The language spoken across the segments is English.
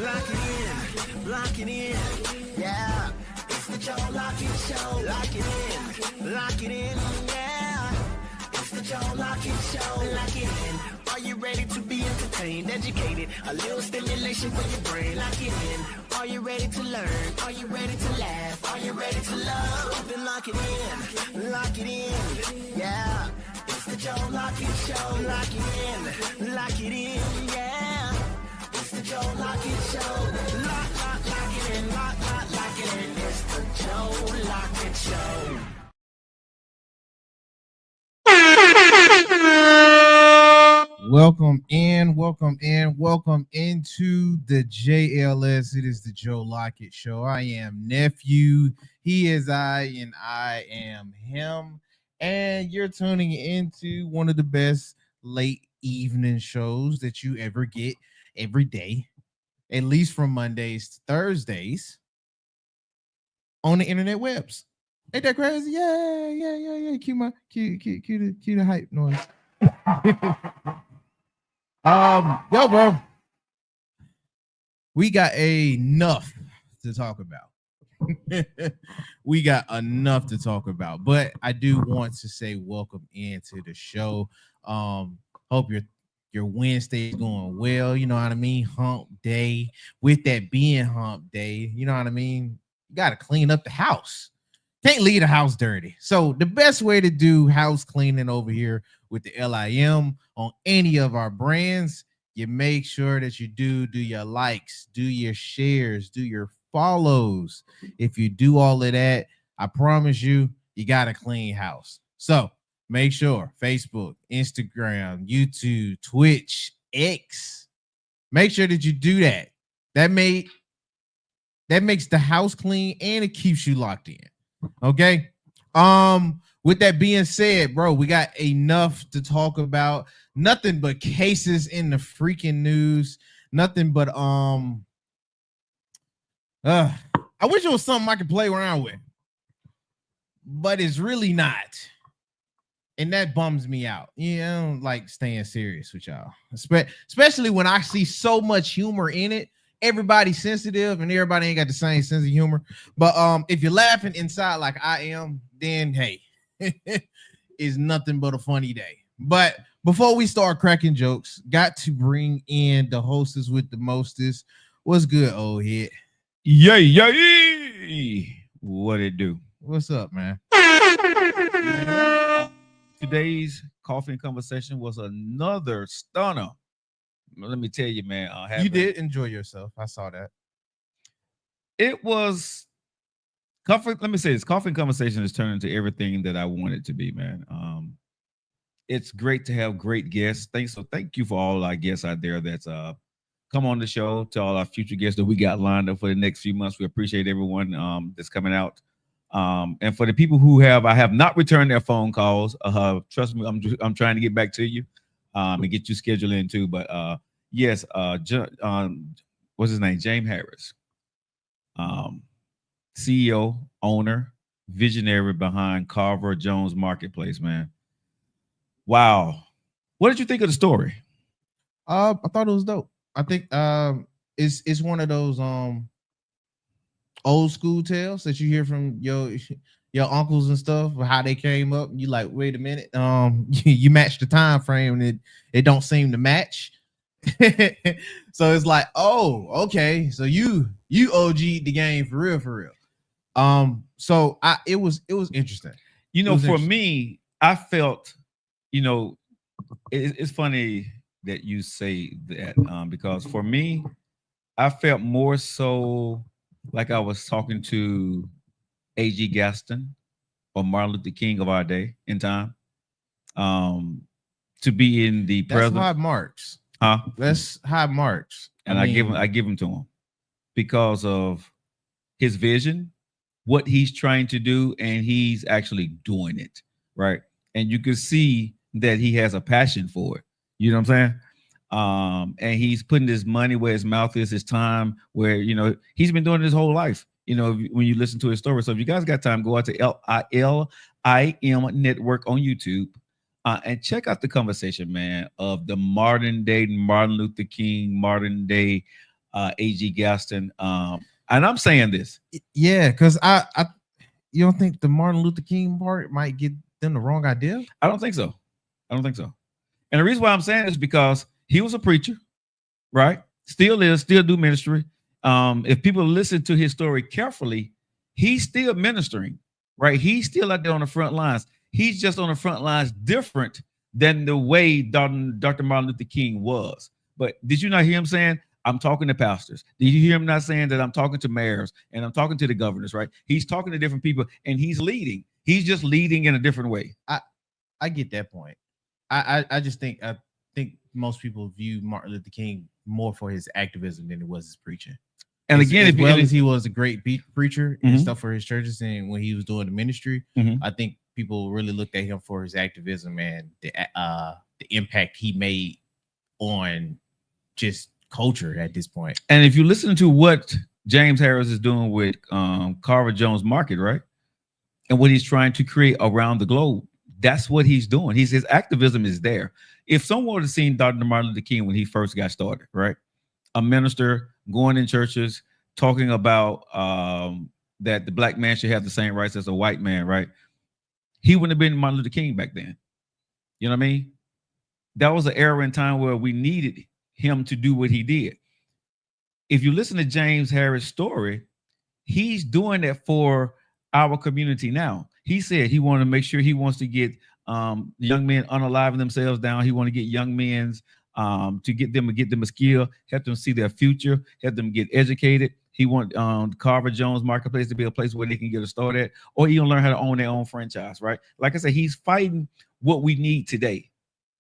Lock it in, lock it in, yeah. It's the Joe Lockett Show. Lock it in, yeah. It's the Joe Lockett Show. Lock it in. Are you ready to be entertained, educated? A little stimulation for your brain. Lock it in. Are you ready to learn? Are you ready to laugh? Are you ready to love? Then lock it in, yeah. It's the Joe Lockett Show. Lock it in, yeah. It's the Joe Lockett Show. Lock it in, lock it in. It's the Joe Lockett Show. Welcome into the JLS. It is the Joe Lockett Show. I am nephew. He is I, and I am him. And you're tuning into one of the best late evening shows that you ever get every day, at least from Mondays to Thursdays on the internet webs. Ain't that crazy? Yeah. Cue the hype noise. Yo, bro, we got enough to talk about. But I do want to say welcome into the show. Hope your Wednesday is going well. You know what I mean? Hump day. With that being hump day, you know what I mean? You got to clean up the house. Can't leave the house dirty. So the best way to do house cleaning over here with the LIM on any of our brands, you make sure that you do your likes, do your shares, do your follows. If you do all of that, I promise you got a clean house. So make sure Facebook, Instagram, YouTube, Twitch, X, make sure that you do that. That makes the house clean and it keeps you locked in. Okay. With that being said, bro, we got enough to talk about. Nothing but cases in the freaking news. Nothing but I wish it was something I could play around with, but it's really not. And that bums me out. Yeah, I don't like staying serious with y'all, especially when I see so much humor in it. Everybody's sensitive and everybody ain't got the same sense of humor. But if you're laughing inside like I am, then hey, it's nothing but a funny day. But before we start cracking jokes, got to bring in the hostess with the mostest. What's good, old head? Yay! What it do? What's up, man? Today's coffee and conversation was another stunner. Let me tell you, man. You did enjoy yourself. I saw that. It was comfort. Let me say this: coffee and conversation has turned into everything that I want it to be, man. It's great to have great guests. Thank you for all our guests out there that's come on the show. To all our future guests that we got lined up for the next few months, we appreciate everyone that's coming out. And for the people who I have not returned their phone calls. Trust me, I'm trying to get back to you. And get you scheduled in too. But yes, what's his name? James Harris, CEO, owner, visionary behind Carver Jones Marketplace, man. Wow. What did you think of the story? I thought it was dope. I think it's one of those old school tales that you hear from your uncles and stuff, how they came up. You like, wait a minute, you match the time frame and it don't seem to match. So it's like, oh, okay, so you OG'd the game for real. So it was interesting. For me, I felt, it's funny that you say that, because for me, I felt more so like I was talking to A.G. Gaston or Martin Luther King of our day in time, to be in the present. That's high marks. That's high marks. And I give him to him because of his vision, what he's trying to do, and he's actually doing it, right? And you can see that he has a passion for it. You know what I'm saying? And he's putting his money where his mouth is, his time where, he's been doing it his whole life. When you listen to his story. So if you guys got time, go out to LIM Network on YouTube and check out the conversation, man, of the modern day Martin Luther King, modern day A.G. Gaston. And I'm saying this. Yeah, because I you don't think the Martin Luther King part might get them the wrong idea? I don't think so. I don't think so. And the reason why I'm saying this is because he was a preacher, right? Still is, still do ministry. If people listen to his story carefully, he's still ministering, right? He's still out there on the front lines. He's just on the front lines different than the way Dr. Martin Luther King was. But did you not hear him saying, I'm talking to pastors? Did you hear him not saying that I'm talking to mayors and I'm talking to the governors, right? He's talking to different people and he's leading. He's just leading in a different way. I get that point. I just think most people view Martin Luther King more for his activism than it was his preaching. And again, as he was a great preacher and stuff for his churches, and when he was doing the ministry, I think people really looked at him for his activism and the impact he made on just culture at this point. And if you listen to what James Harris is doing with Carver Jones Market, right, and what he's trying to create around the globe, that's what he's doing. His activism is there. If someone would have seen Dr. Martin Luther King when he first got started, right, a minister going in churches talking about that the black man should have the same rights as a white man, right? He wouldn't have been Martin Luther King back then. You know what I mean? That was an era in time where we needed him to do what he did. If you listen to James Harris' story, he's doing that for our community now. He said he wanted to make sure he wants to get young men unaliving themselves down. He want to get young men to get them a skill, help them see their future, help them get educated. He want Carver Jones Marketplace to be a place where they can get a start at, or even learn how to own their own franchise, right? Like I said, he's fighting what we need today.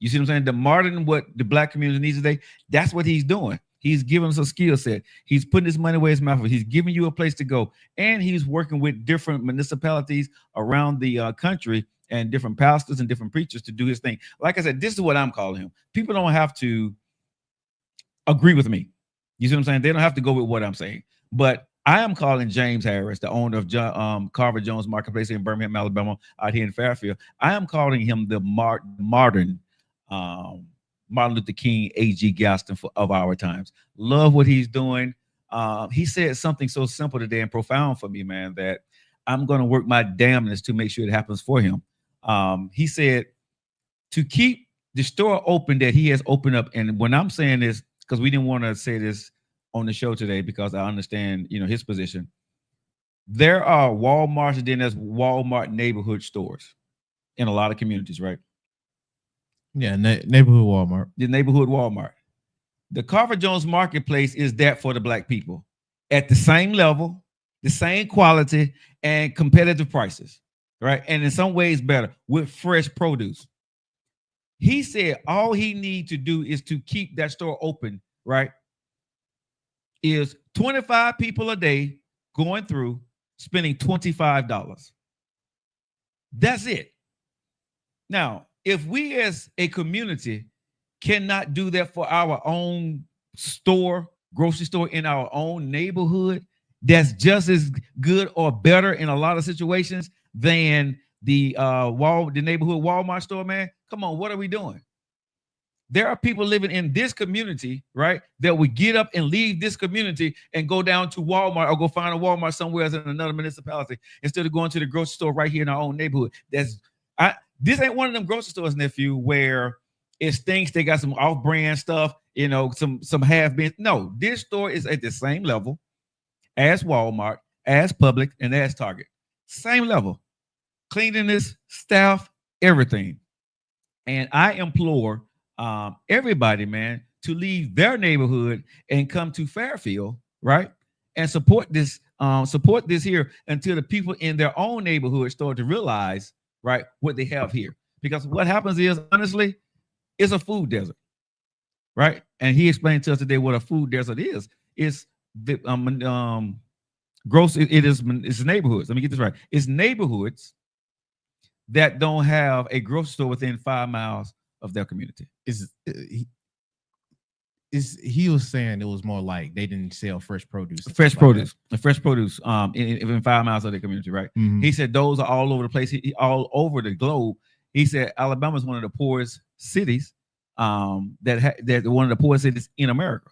You see what I'm saying? The modern, what the black community needs today, that's what he's doing. He's giving us a skill set. He's putting his money where his mouth is. He's giving you a place to go. And he's working with different municipalities around the country and different pastors and different preachers to do his thing. Like I said, this is what I'm calling him. People don't have to agree with me. You see what I'm saying? They don't have to go with what I'm saying. But I am calling James Harris, the owner of Carver Jones Marketplace in Birmingham, Alabama, out here in Fairfield. I am calling him the modern Martin Luther King, A.G. Gaston of our times. Love what he's doing. He said something so simple today and profound for me, man, that I'm going to work my damnness to make sure it happens for him. He said to keep the store open that he has opened up. And when I'm saying this, because we didn't want to say this on the show today, because I understand, his position. There are Walmarts and then there's Walmart neighborhood stores in a lot of communities, right? Yeah, neighborhood Walmart. The neighborhood Walmart. The Carver Jones Marketplace is that for the black people at the same level, the same quality, and competitive prices, right? And in some ways better with fresh produce. He said all he needs to do is to keep that store open, right? Is 25 people a day going through, spending $25. That's it. Now, if we as a community cannot do that for our own store, grocery store in our own neighborhood, that's just as good or better in a lot of situations than the neighborhood Walmart store, man. Come on, what are we doing? There are people living in this community, right, that would get up and leave this community and go down to Walmart or go find a Walmart somewhere else in another municipality instead of going to the grocery store right here in our own neighborhood. This ain't one of them grocery stores, nephew, where it stinks. They got some off-brand stuff, some half-been. No, this store is at the same level as Walmart, as Publix, and as Target. Same level. Cleanliness, staff, everything. And I implore everybody, man, to leave their neighborhood and come to Fairfield, right? And support this here until the people in their own neighborhood start to realize, right, what they have here. Because what happens is, honestly, it's a food desert, right? And he explained to us today what a food desert is. It's the it's neighborhoods. Let me get this right. It's neighborhoods that don't have a grocery store within 5 miles of their community. He was saying it was more like they didn't sell fresh produce. In 5 miles of their community, right? Mm-hmm. He said those are all over the place, all over the globe. He said Alabama is one of the poorest cities, that one of the poorest cities in America.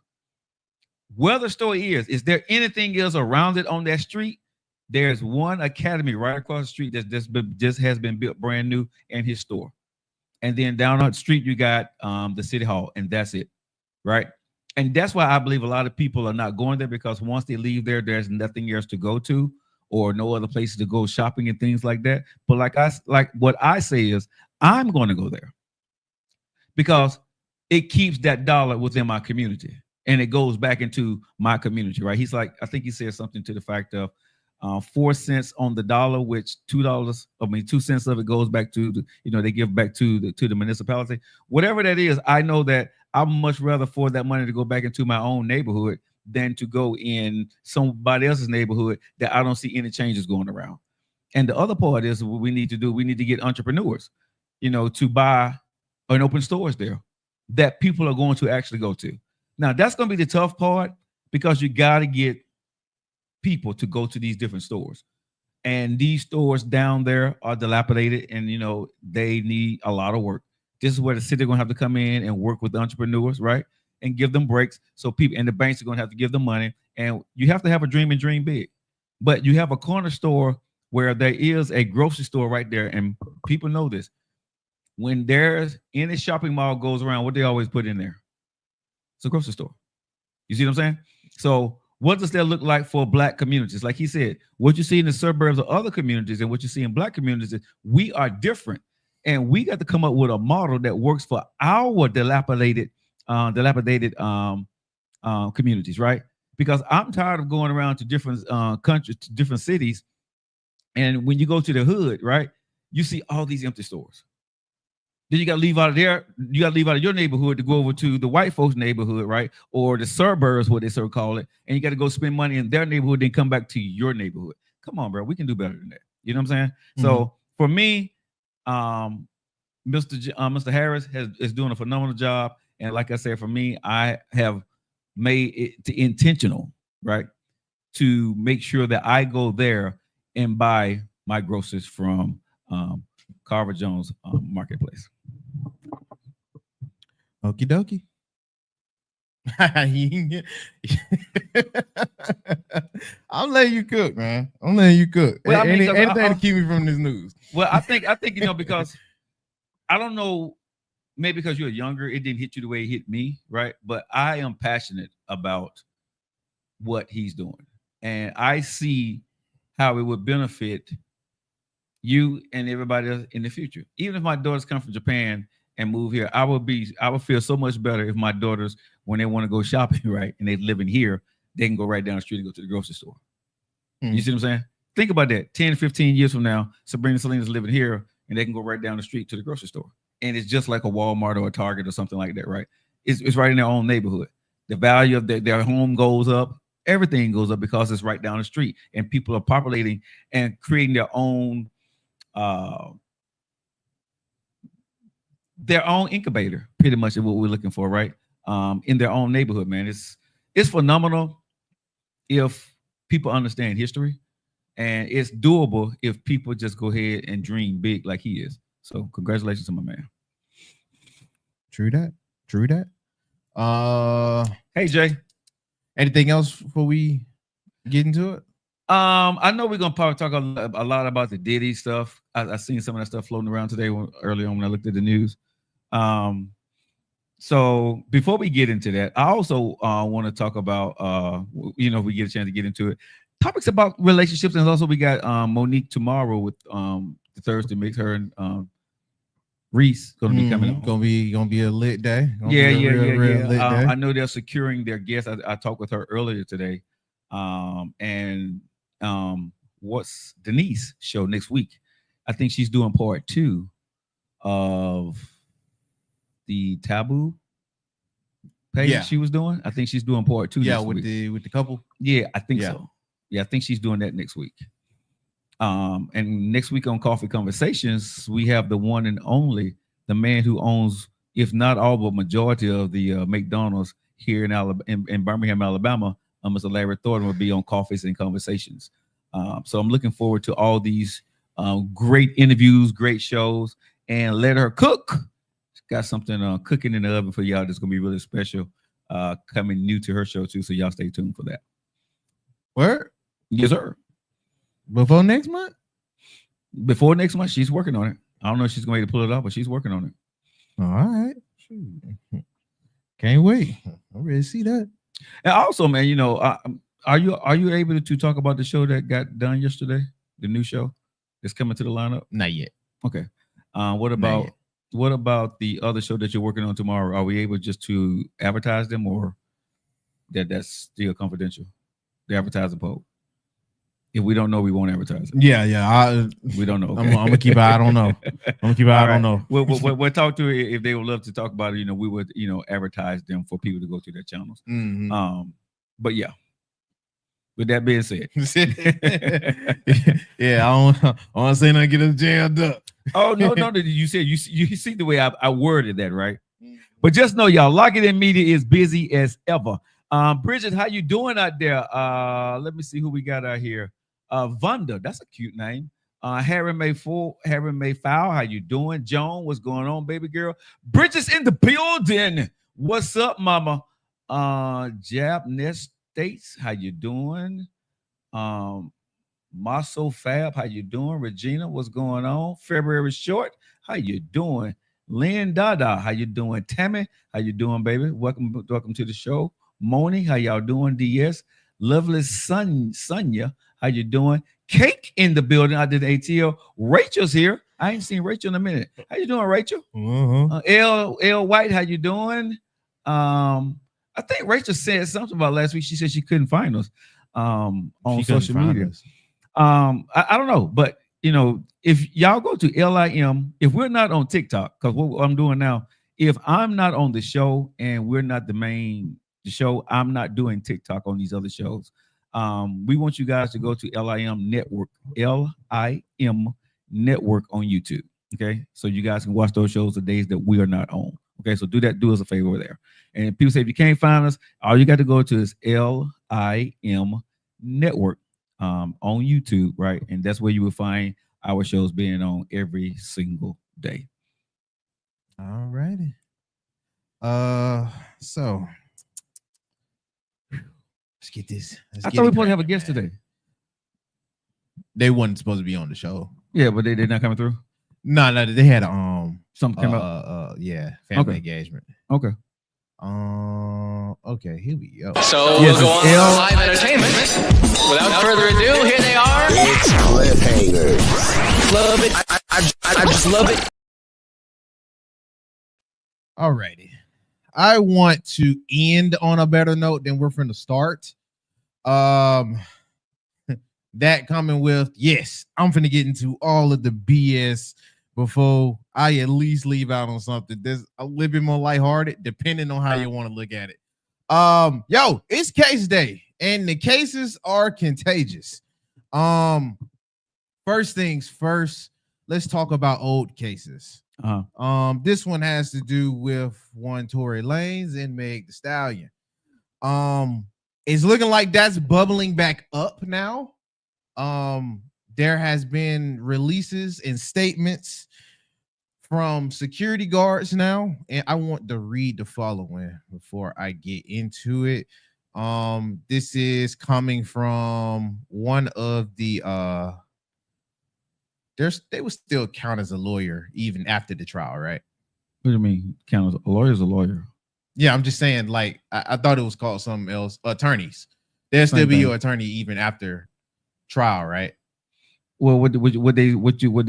where the store is there anything else around it on that street? There's one academy right across the street that just has been built brand new in his store. And then down on the street, you got the city hall, and that's it, right? And that's why I believe a lot of people are not going there, because once they leave there, there's nothing else to go to or no other places to go shopping and things like that. But like what I say is, I'm going to go there because it keeps that dollar within my community and it goes back into my community, right? He's like, I think he said something to the fact of 4 cents on the dollar, which $2, 2 cents of it goes back to they give back to the municipality. Whatever that is, I know that I'd much rather for that money to go back into my own neighborhood than to go in somebody else's neighborhood that I don't see any changes going around. And the other part is what we need to do. We need to get entrepreneurs, to buy and open stores there that people are going to actually go to. Now, that's going to be the tough part because you got to get people to go to these different stores. And these stores down there are dilapidated and, they need a lot of work. This is where the city are going to have to come in and work with the entrepreneurs, right? And give them breaks. So people and the banks are going to have to give them money. And you have to have a dream and dream big. But you have a corner store where there is a grocery store right there. And people know this. When there's any shopping mall goes around, what they always put in there? It's a grocery store. You see what I'm saying? So what does that look like for Black communities? Like he said, what you see in the suburbs of other communities and what you see in Black communities, we are different. And we got to come up with a model that works for our dilapidated communities, right? Because I'm tired of going around to different countries, to different cities. And when you go to the hood, right, you see all these empty stores. Then you got to leave out of there. You got to leave out of your neighborhood to go over to the white folks' neighborhood, right? Or the suburbs, what they sort of call it. And you got to go spend money in their neighborhood, then come back to your neighborhood. Come on, bro. We can do better than that. You know what I'm saying? Mm-hmm. So for me, Mr. Harris is doing a phenomenal job. And like I said, for me, I have made it intentional, right? To make sure that I go there and buy my groceries from Carver Jones Marketplace. Okie dokie. I'm letting you cook, man. I'm letting you cook. Well, anything to keep me from this news. Well, I think because I don't know, maybe because you're younger, it didn't hit you the way it hit me, right? But I am passionate about what he's doing, and I see how it would benefit you and everybody else in the future. Even if my daughters come from Japan and move here, I would feel so much better if my daughters, when they want to go shopping, right, and they live in here, they can go right down the street and go to the grocery store. Mm. You see what I'm saying? Think about that. 10, 15 years from now, Sabrina and Selena's living here and they can go right down the street to the grocery store. And it's just like a Walmart or a Target or something like that, right? It's right in their own neighborhood. The value of their home goes up. Everything goes up because it's right down the street. And people are populating and creating their own incubator, pretty much is what we're looking for, right? In their own neighborhood, man. It's phenomenal if people understand history, and it's doable if people just go ahead and dream big like he is. So congratulations to my man. True that. Hey Jay, anything else before we get into it? I know we're gonna probably talk a lot about the Diddy stuff. I seen some of that stuff floating around today early on when I looked at the news. So before we get into that, I also want to talk about if we get a chance to get into it, topics about relationships, and also we got Monique tomorrow with the Thursday Mix. Her and Reese gonna be coming on. Gonna be a lit day. Yeah. I know they're securing their guests. I talked with her earlier today. And what's Denise show next week? I think she's doing part 2 of the Taboo page she was doing. I think she's doing part 2. Yeah, with the couple. Yeah, I think so. Yeah, I think she's doing that next week. And next week on Coffee Conversations, we have the one and only, the man who owns, if not all but majority of the McDonald's here in Birmingham, Alabama. Mr. Larry Thornton will be on Coffees and Conversations. So I'm looking forward to all these great interviews, great shows, and let her cook. She's got something cooking in the oven for y'all that's going to be really special. coming new to her show too. So y'all stay tuned for that. Where? Yes, sir. Before next month? Before next month, she's working on it. I don't know if she's going to pull it off, but she's working on it. All right. Shoot. Can't wait. I'm ready to see that. And also, man, you know, are you able to talk about the show that got done yesterday? The new show that's coming to the lineup? Not yet. Okay. What about the other show that you're working on tomorrow? Are we able just to advertise them, or that's still confidential? The advertising poll. If we don't know, we won't advertise it. Yeah. We don't know. Okay. I'm gonna keep I don't know. I'm gonna keep I don't know. We'll talk to it if they would love to talk about it. You know, we would advertise them for people to go to their channels. Mm-hmm. But yeah. With that being said, yeah, I don't want to say nothing, get us jammed up. Oh no! You said you see the way I worded that, right? But just know, y'all, Lock It In Media is busy as ever. Bridget, how you doing out there? Let me see who we got out here. Vanda, that's a cute name. Harry Mayfowl, how you doing? Joan, what's going on, baby girl? Bridget's in the building. What's up, mama? Jab Nest States, how you doing? Maso Fab, how you doing? Regina, what's going on? February Short, how you doing? Lynn Dada, how you doing? Tammy, how you doing, baby? Welcome to the show. Moni, how y'all doing? DS, lovely Sonia, how you doing? Cake in the building. I did ATL. Rachel's here. I ain't seen Rachel in a minute. How you doing, Rachel? L White, how you doing? I think Rachel said something about last week. She said she couldn't find us on social media. I don't know, but if y'all go to LIM, if we're not on TikTok, because what I'm doing now, if I'm not on the show and we're not the show, I'm not doing TikTok on these other shows. We want you guys to go to LIM Network, LIM Network on YouTube. Okay, so you guys can watch those shows the days that we are not on. Okay, so do us a favor there. And if people say if you can't find us, all you got to go to is LIM Network on YouTube, right? And that's where you will find our shows being on every single day. All righty. So let's get this. I thought we were supposed to have a guest today. They wasn't supposed to be on the show. Yeah, but they're not coming through. No, they had something came up. Family engagement. Okay. Okay, here we go. So we'll go on to live entertainment. Without further ado, here they are. It's cliffhangers. Love it. I just love it. Alrighty. I want to end on a better note than we're from the start. That coming with, yes, I'm finna get into all of the BS before I at least leave out on something that's a little bit more lighthearted, depending on how you want to look at it. Yo, it's case day, and the cases are contagious. First things first, let's talk about old cases. This one has to do with one Tory Lanez and Meg Thee Stallion. It's looking like that's bubbling back up now. There has been releases and statements from security guards now, and I want to read the following before I get into it. This is coming from one of the they would still count as a lawyer even after the trial, right? What do you mean count as a lawyer? Is a lawyer? Yeah, I'm just saying, like, I thought it was called something else. Attorneys. They'll still be your attorney even after trial, right? Well, what they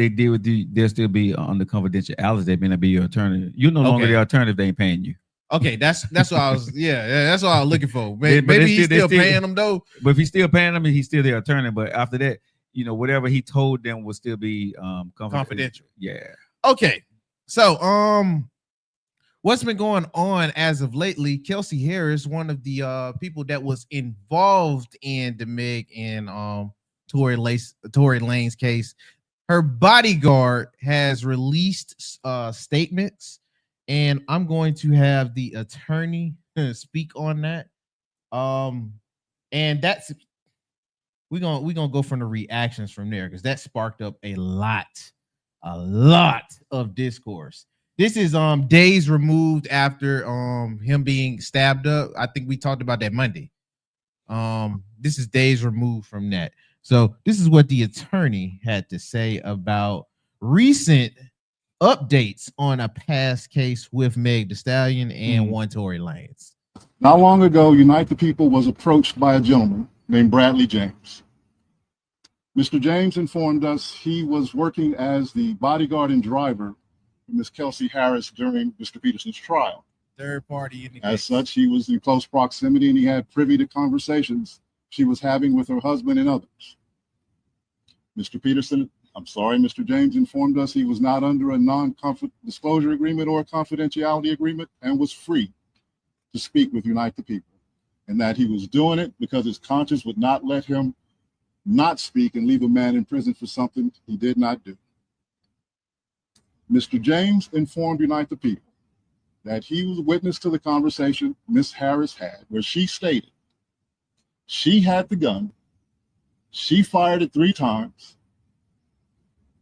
did with they'll still be under confidentiality. They may not be your attorney. You're no longer their attorney if they ain't paying you. Okay, that's what I was. Yeah, that's what I was looking for. Maybe he's still paying them though. But if he's still paying them, he's still their attorney. But after that, whatever he told them will still be confidential. Yeah. Okay. So what's been going on as of lately? Kelsey Harris, one of the people that was involved in the Meg and Tory Lanez case, her bodyguard has released statements, and I'm going to have the attorney speak on that. And that's we're gonna go from the reactions from there, because that sparked up a lot of discourse. This is days removed after him being stabbed up. I think we talked about that Monday. This is days removed from that. So this is what the attorney had to say about recent updates on a past case with Meg Thee Stallion and one Tory Lanez. Not long ago, Unite the People was approached by a gentleman named Bradley James. Mr. James informed us he was working as the bodyguard and driver for Ms. Kelsey Harris during Mr. Peterson's trial. Third party. As such, he was in close proximity and he had privy to conversations she was having with her husband and others. Mr. James informed us he was not under a non-disclosure agreement or a confidentiality agreement and was free to speak with Unite the People, and that he was doing it because his conscience would not let him not speak and leave a man in prison for something he did not do. Mr. James informed Unite the People that he was witness to the conversation Ms. Harris had, where she stated she had the gun, she fired it 3 times,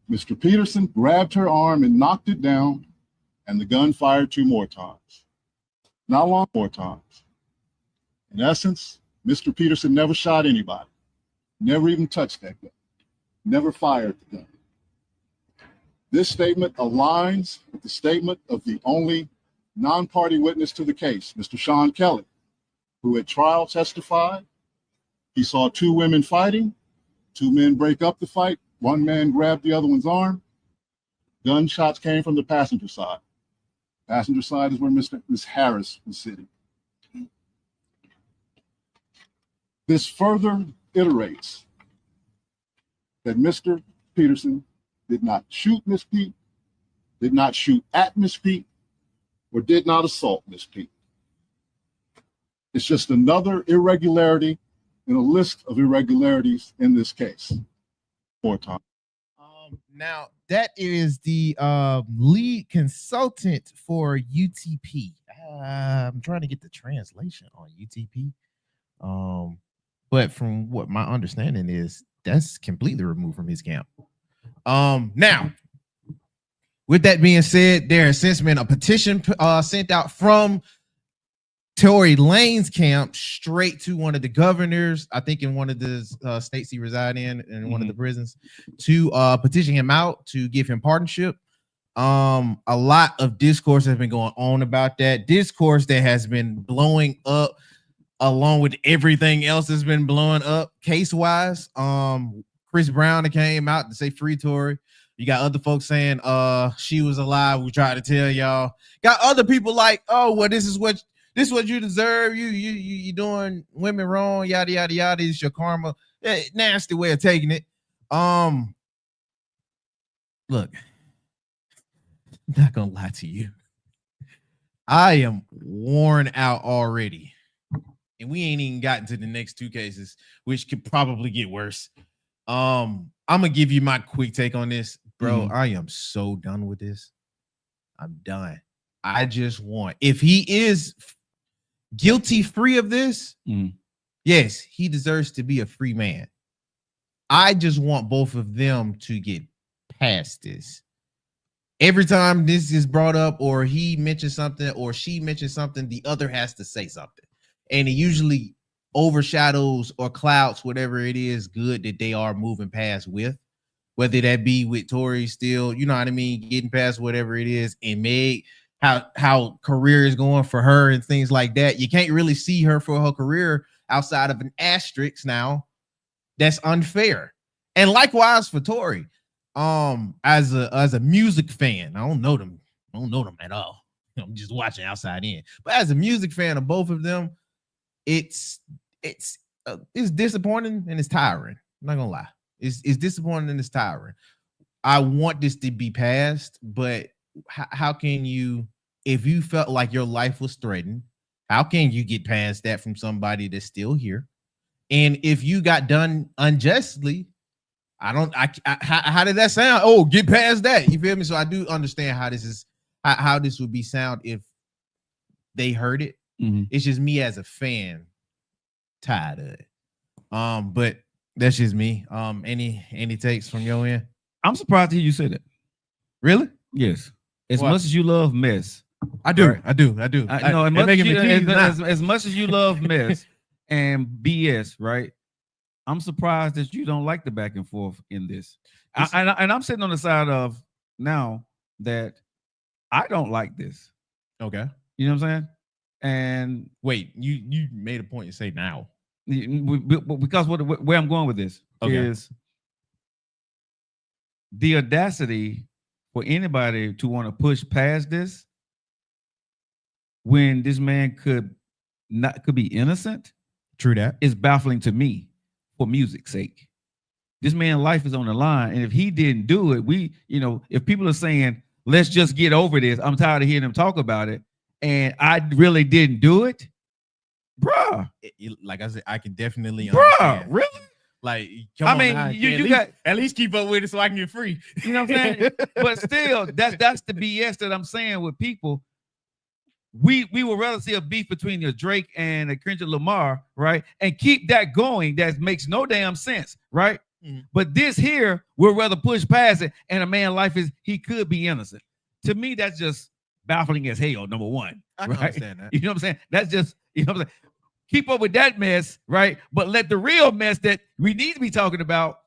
Mr. Peterson grabbed her arm and knocked it down, and the gun fired 2 more times. Not long more times. In essence, Mr. Peterson never shot anybody, never even touched that gun, never fired the gun. This statement aligns with the statement of the only non-party witness to the case, Mr. Sean Kelly, who at trial testified he saw 2 women fighting, 2 men break up the fight, 1 man grabbed the other one's arm. Gunshots came from the passenger side. Passenger side is where Ms. Harris was sitting. This further iterates that Mr. Peterson did not shoot Miss Pete, did not shoot at Miss Pete, or did not assault Miss Pete. It's just another irregularity in a list of irregularities in this case. More time. Now that is the lead consultant for UTP. I'm trying to get the translation on UTP. But from what my understanding is, that's completely removed from his camp. Now, with that being said, there has since been a petition sent out from Tory Lanez camp straight to one of the governors, I think in one of the states he reside in one of the prisons, to petition him out to give him pardonship. A lot of discourse has been going on about that. Discourse that has been blowing up along with everything else that's been blowing up case-wise. Chris Brown came out to say free Tory. You got other folks saying she was alive. We tried to tell y'all. Got other people like, oh, well, this is what you deserve. You doing women wrong, yada yada yada. It's your karma. Nasty way of taking it. Look, I'm not gonna lie to you. I am worn out already. And we ain't even gotten to the next 2 cases, which could probably get worse. I'm gonna give you my quick take on this, bro. I am so done with this. I'm done. I just want, if he is guilty free of this, yes, he deserves to be a free man. I just want both of them to get past this. Every time this is brought up, or he mentions something, or she mentions something, the other has to say something. And it usually overshadows or clouds whatever it is good that they are moving past with, whether that be with Tory still, you know what I mean, getting past whatever it is, and Meg, how career is going for her and things like that. You can't really see her for her career outside of an asterisk now. That's unfair. And likewise for Tory, as a music fan, I don't know them at all. I'm just watching outside in. But as a music fan of both of them, it's disappointing and it's tiring. I'm not gonna lie. It's disappointing and it's tiring. I want this to be passed, but how can you, if you felt like your life was threatened, how can you get past that from somebody that's still here? And if you got done unjustly, how did that sound? Oh, get past that. You feel me? So I do understand how this would be sound if they heard it. It's just me as a fan tired of it. But that's just me. Any takes from your end? I'm surprised to hear you say that. Really? Yes. As What? much as you love mess, I do. Right. I do. no, They're making me cheese now. as much as you love mess and BS, right? I'm surprised that you don't like the back and forth in this. And I'm sitting on the side of now that I don't like this. Okay. You know what I'm saying? And Wait, you made a point to say now. because where I'm going with this Okay. is the audacity for anybody to want to push past this when this man could be innocent True that. is baffling to me for music's sake. This man's life is on the line, and if he didn't do it, if people are saying, let's just get over this, I'm tired of hearing them talk about it, and I really didn't do it, bruh. Like I said, I can definitely Bruh, understand. really? Like, You got at least keep up with it so I can get free. You know what I'm saying? But still, that's the BS that I'm saying with people. We would rather see a beef between a Drake and a Kendrick Lamar, right? And keep that going. That makes no damn sense, right? Mhm. But this here, we'll rather push past it, and a man's life he could be innocent. To me, that's just baffling as hell, number one. I can right? understand that. You know what I'm saying? That's just, you know what I'm saying? Keep up with that mess, right? But let the real mess that we need to be talking about,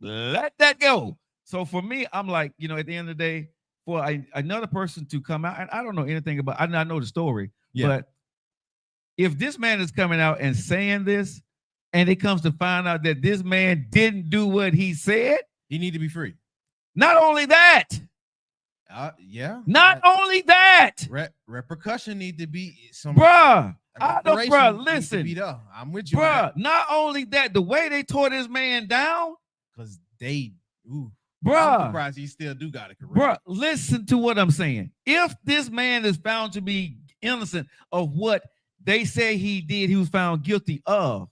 let that go. So for me, I'm like, at the end of the day, for another person to come out, and I don't know anything about, I know the story, but if this man is coming out and saying this, and it comes to find out that this man didn't do what he said, He need to be free. not only that, Yeah. not only that, Repercussion need to be some. bruh, Listen, I'm with you, bruh. Not only that, the way they tore this man down, because bruh. I'm surprised he still do got a career. Bruh, listen to what I'm saying. If this man is found to be innocent of what they say he did, he was found guilty of.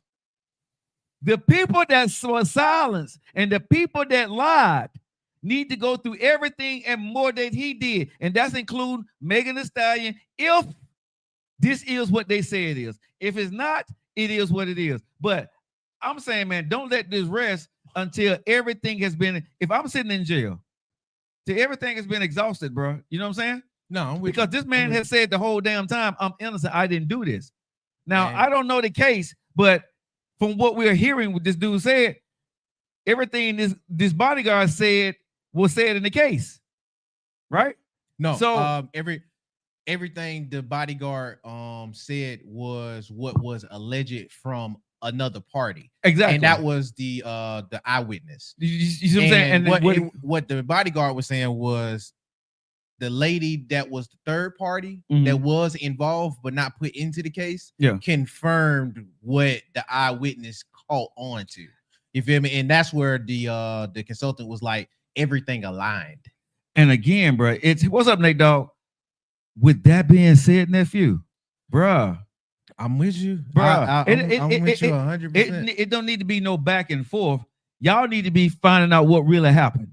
The people that were silenced and the people that lied need to go through everything and more that he did. And that's include Megan Thee Stallion. If this is what they say it is. If it's not, it is what it is. But I'm saying, man, don't let this rest until everything has been, if I'm sitting in jail, till everything has been exhausted, bro. You know what I'm saying? No, because this man has said the whole damn time, I'm innocent. I didn't do this. Now, I don't know the case, but from what we're hearing, what this dude said, everything this bodyguard said was said in the case, right? No. So everything the bodyguard said was what was alleged from another party. Exactly. And that was the eyewitness. You see what I'm saying? And what the bodyguard was saying was the lady that was the third party that was involved but not put into the case confirmed what the eyewitness caught on to. You feel me? And that's where the consultant was like, everything aligned. And again, bro, what's up, Nate Dogg? With that being said, nephew, bruh, I'm with you, bruh. I'm with you 100%. It don't need to be no back and forth. Y'all need to be finding out what really happened.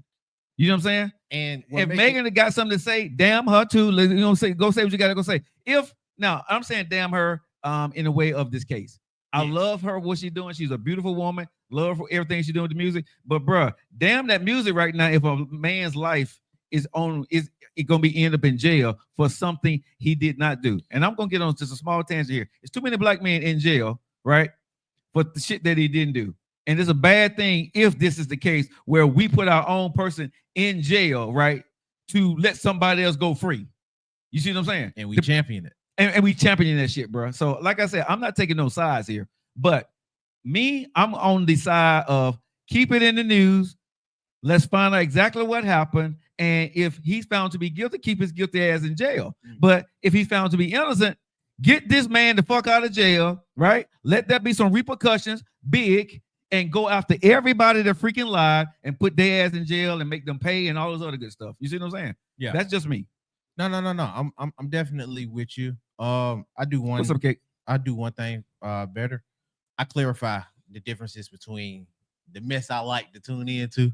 You know what I'm saying? And if Megan got something to say, damn her too. Go say what you gotta go say. Now I'm saying damn her in the way of this case. I love her, what she's doing. She's a beautiful woman. Love her, everything she's doing with the music. But bruh, damn that music right now. If a man's life is gonna be end up in jail for something he did not do. And I'm gonna get on just a small tangent here. It's too many black men in jail, right? For the shit that he didn't do. And it's a bad thing if this is the case where we put our own person in jail, right? To let somebody else go free. You see what I'm saying? And we champion it. And we champion that shit, bro. So like I said, I'm not taking no sides here. But me, I'm on the side of keep it in the news. Let's find out exactly what happened. And if he's found to be guilty, keep his guilty ass in jail. But if he's found to be innocent, get this man the fuck out of jail, right? Let that be some repercussions, big, and go after everybody that freaking lied and put their ass in jail and make them pay and all this other good stuff. You see what I'm saying? Yeah, that's just me. No. I'm definitely with you. I do one. What's up, Kate? I do one thing better. I clarify the differences between the mess I like to tune into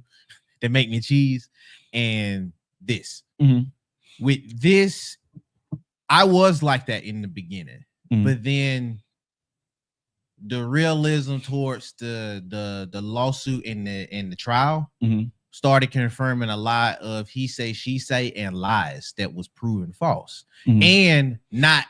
that make me cheese and this. With this, I was like that in the beginning, but then the realism towards the lawsuit and the trial started confirming a lot of he say, she say, and lies that was proven false, Mhm. and not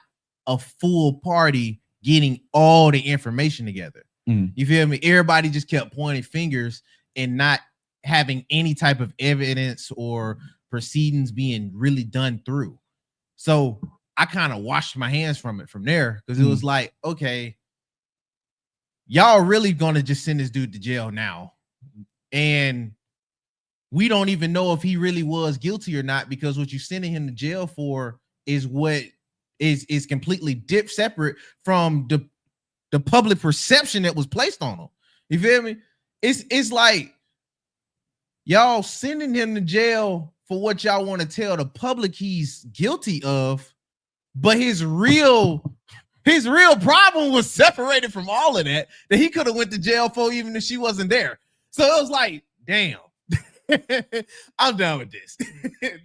a full party getting all the information together. Mhm. You feel me? Everybody just kept pointing fingers and not having any type of evidence or proceedings being really done through. So I kind of washed my hands from it from there, because it was like, okay, y'all really gonna just send this dude to jail now, and we don't even know if he really was guilty or not, because what you're sending him to jail for is what is completely separate from the public perception that was placed on him. You feel me? It's like y'all sending him to jail for what y'all want to tell the public he's guilty of, but his real problem was separated from all of that he could have went to jail for, even if she wasn't there. So it was like, damn. I'm done with this.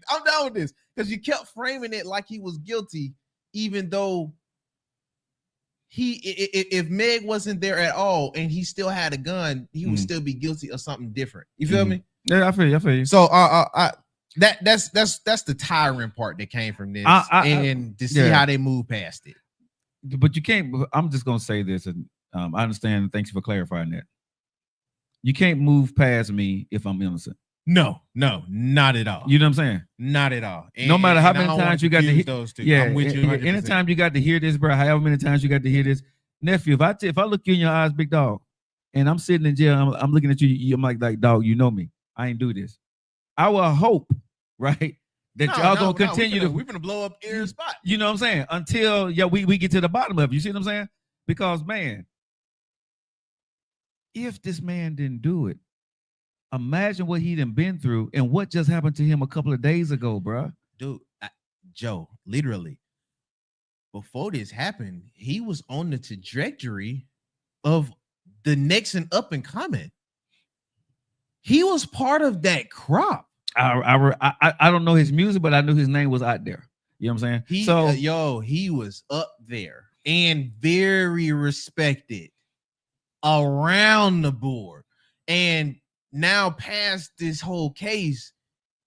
I'm done with this, because you kept framing it like he was guilty, even though if Meg wasn't there at all and he still had a gun, he would still be guilty of something different. You feel me? Yeah, I feel you. So that's the tiring part that came from this, and to see how they move past it. But you can't. I'm just gonna say this, and I understand. Thanks for clarifying that. You can't move past me if I'm innocent. No, not at all. You know what I'm saying? Not at all. No matter how many times you got to hear those two. Yeah, I'm with you 100%. Anytime you got to hear this, bro, however many times you got to hear this, nephew, if I look you in your eyes, big dog, and I'm sitting in jail, I'm looking at you, I'm like, dog, you know me. I ain't do this. I will hope, right, that y'all gonna continue we're gonna blow up every spot. You know what I'm saying? Until we get to the bottom of it. You see what I'm saying? Because, man, if this man didn't do it, imagine what he done been through and what just happened to him a couple of days ago, bro. Dude, Joe, literally, before this happened, he was on the trajectory of the next and up and coming. He was part of that crop. I don't know his music, but I knew his name was out there. You know what I'm saying? He was up there and very respected around the board. And now, past this whole case,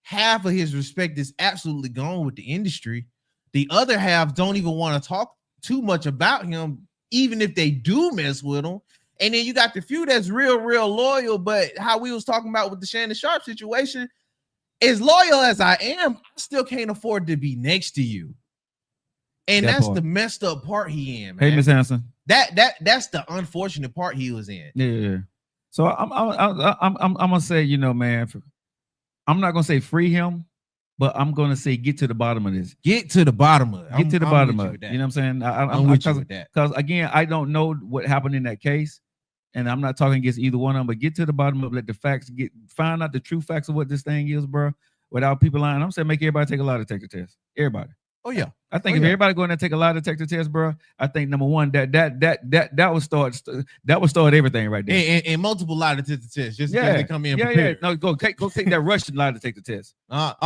half of his respect is absolutely gone with the industry. The other half don't even want to talk too much about him, even if they do mess with him. And then you got the few that's real loyal, but how we was talking about with the Shannon Sharp situation, as loyal as I am, I still can't afford to be next to you. And that's the messed up part he in, man. Hey, Miss Hanson. That's the unfortunate part he was in. Yeah. So I'm gonna say, you know, man, I'm not gonna say free him, but I'm gonna say get to the bottom of this. Get to the bottom of it. Get to the bottom of it. You know what I'm saying? I'm with you with that. Because again, I don't know what happened in that case, and I'm not talking against either one of them. But get to the bottom of it. Let the facts find out the true facts of what this thing is, bro. Without people lying, I'm saying make everybody take a lie detector test. Everybody. Oh yeah. I think if everybody go in there and take a lie detector test, bro, I think number one that would start everything right there. And multiple lie detector tests, just in case they come in prepared. No, go take that Russian lie detector test. Yeah.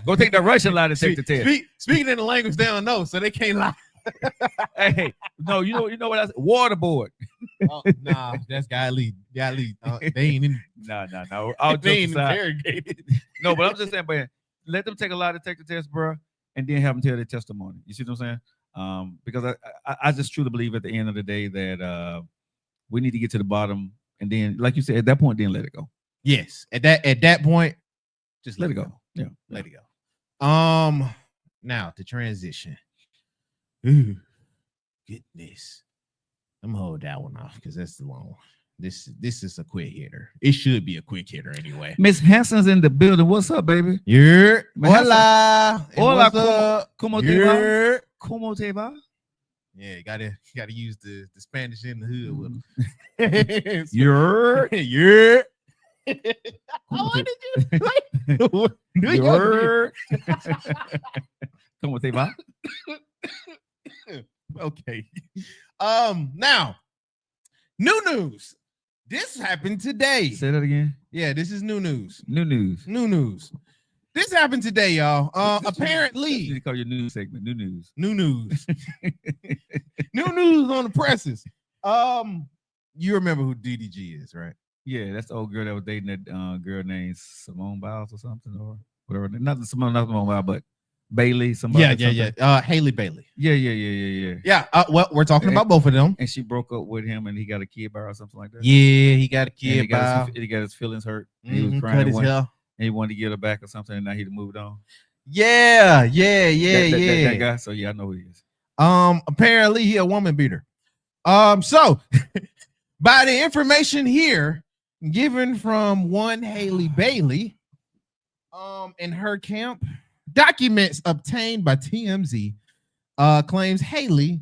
Go take that Russian lie detector test. Speaking in the language they don't know, so they can't lie. Hey, no, you know what I said? Waterboard. Nah, that's gotta lead. They ain't in. No. All they ain't aside. interrogated. No, but I'm just saying, man, let them take a lie detector test, bro, and then have them tell their testimony. You see what I'm saying? Because I just truly believe at the end of the day that we need to get to the bottom, and then, like you said, at that point, then let it go. Yes, at that point, just let it go. Yeah, let it go. Now to transition. Ooh, goodness. I'm gonna hold that one off because that's the long one. This is a quick hitter. It should be a quick hitter anyway. Miss Hanson's in the building. What's up, baby? Yeah. Hola. Hola. ¿Cómo te va? ¿Cómo te va? Yeah, you gotta use the Spanish in the hood with them. You're. What did you like? You're. ¿Cómo te va? Okay. Now, new news. This happened today. Say that again. Yeah, this is new news. New news. This happened today, y'all. Apparently, you call your news segment new news. New news. New news on the presses. You remember who DDG is, right? Yeah, that's the old girl that was dating that girl named Simone Biles or something or whatever. Not Simone Biles, but Bailey, somebody. Haley Bailey. Yeah. Well, we're talking about both of them. And she broke up with him, and he got a kid by her or something like that. Yeah, he got a And kid by. he got his feelings hurt. And he was Mhm, crying. cut his hair. And he wanted to get her back or something, and now he moved on. Yeah. That guy. So yeah, I know who he is. Apparently he a woman beater. So by the information here given from one Haley Bailey, in her camp, documents obtained by TMZ claims Haley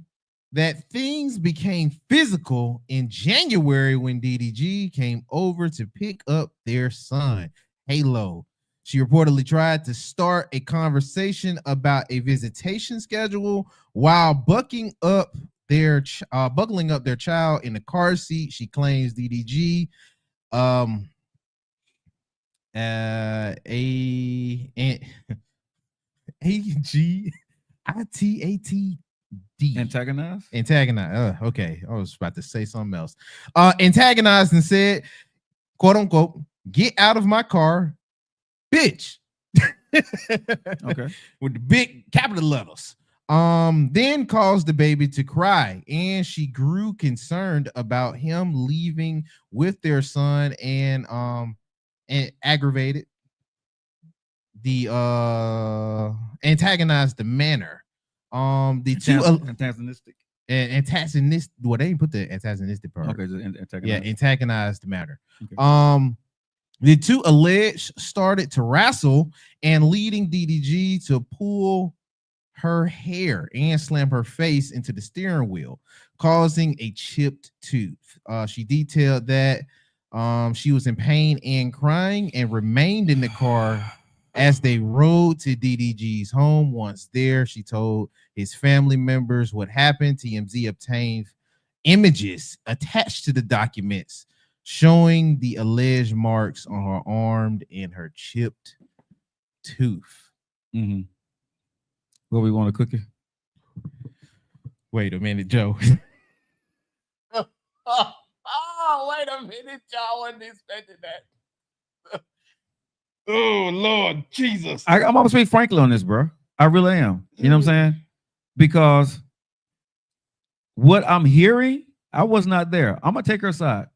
that things became physical in January when DDG came over to pick up their son, Halo. She reportedly tried to start a conversation about a visitation schedule while buckling up their child in the car seat. She claims DDG Antagonized. Okay, I was about to say something else. Antagonized and said, "quote unquote, get out of my car, bitch." Okay. With the big capital letters. Then caused the baby to cry, and she grew concerned about him leaving with their son and aggravated the antagonized the manner. The two antagonistic. Antagonist. Well, they didn't put the antagonistic part. Okay, just antagonized. Yeah, antagonized the matter. Okay. The two alleged started to wrestle and leading DDG to pull her hair and slam her face into the steering wheel, causing a chipped tooth. She detailed that she was in pain and crying and remained in the car as they rode to DDG's home. Once there, she told his family members what happened. TMZ obtained images attached to the documents showing the alleged marks on her arm and her chipped tooth. Mm-hmm. What we want to cook it? Wait a minute, Joe. Wait a minute, y'all wasn't expecting that. Oh Lord Jesus. I'm gonna speak frankly on this, bro. I really am. You know what I'm saying? Because what I'm hearing, I was not there. I'm gonna take her side.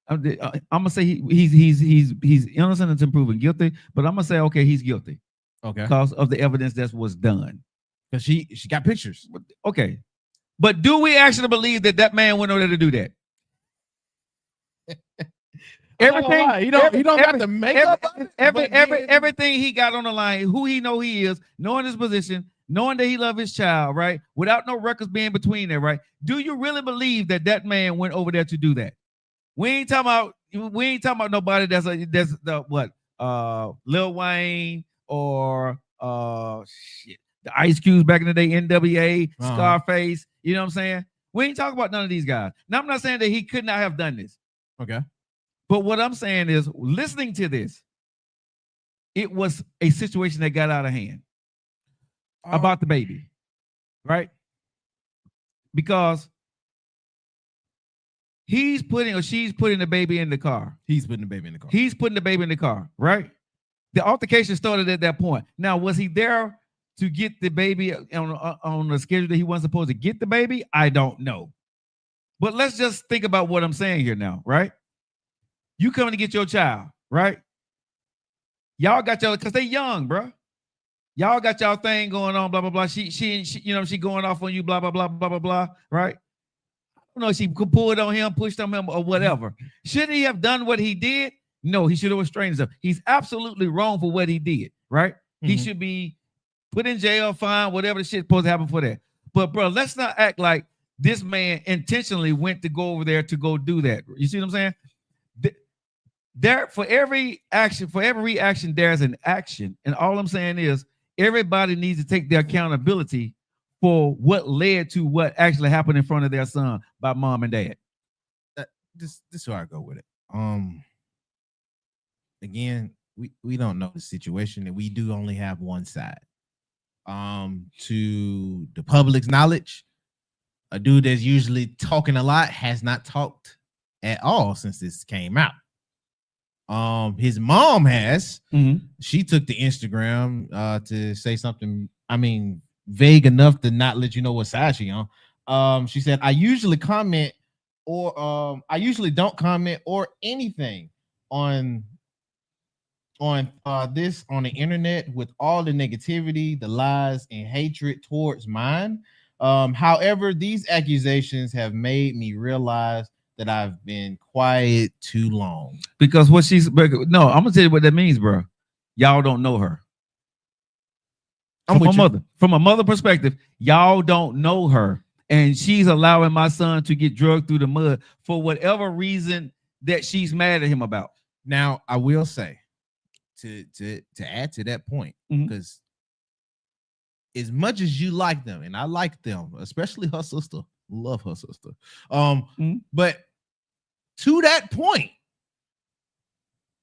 I'm gonna say he's innocent until proven guilty, but I'm gonna say okay, he's guilty. Okay. Because of the evidence that was done. Because she got pictures. Okay. But do we actually believe that man went over there to do that? Everything you don't got the makeup. Everything he got on the line, who he know he is, knowing his position, knowing that he love his child, right? Without no records being between there, right? Do you really believe that man went over there to do that? We ain't talking about nobody that's the Lil Wayne or the Ice Cubes back in the day, NWA, Scarface. You know what I'm saying? We ain't talking about none of these guys. Now I'm not saying that he could not have done this. Okay. But what I'm saying is, listening to this, it was a situation that got out of hand about the baby, right? Because he's putting or she's putting the baby in the car. He's putting the baby in the car. He's putting the baby in the car, right? The altercation started at that point. Now, was he there to get the baby on the schedule that he wasn't supposed to get the baby? I don't know. But let's just think about what I'm saying here now, right? You coming to get your child, right? Y'all got y'all, because they young, bro. Y'all got y'all thing going on, blah, blah, blah. She she going off on you, blah, blah, blah, blah, blah, blah, right? I don't know if she could pull it on him, pushed on him, or whatever. Should he have done what he did? No, he should have restrained himself. He's absolutely wrong for what he did, right? Mm-hmm. He should be put in jail, fined, whatever the shit's supposed to happen for that. But, bro, let's not act like this man intentionally went to go over there to go do that. You see what I'm saying? There, for every reaction, there's an action. And all I'm saying is everybody needs to take their accountability for what led to what actually happened in front of their son by mom and dad. This is where I go with it. Again, we don't know the situation, and we do only have one side. To the public's knowledge, a dude that's usually talking a lot has not talked at all since this came out. His mom has. Mhm. She took to Instagram to say something, I mean, vague enough to not let you know what side she on. She said, I usually don't comment or anything on this on the internet with all the negativity, the lies, and hatred towards mine. However, these accusations have made me realize that I've been quiet too long. Because no, I'm gonna tell you what that means, bro. Y'all don't know her. From a mother perspective, y'all don't know her, and she's allowing my son to get drugged through the mud for whatever reason that she's mad at him about. Now, I will say, to add to that point, because as much as you like them, and I like them, especially her sister, love her sister. But to that point,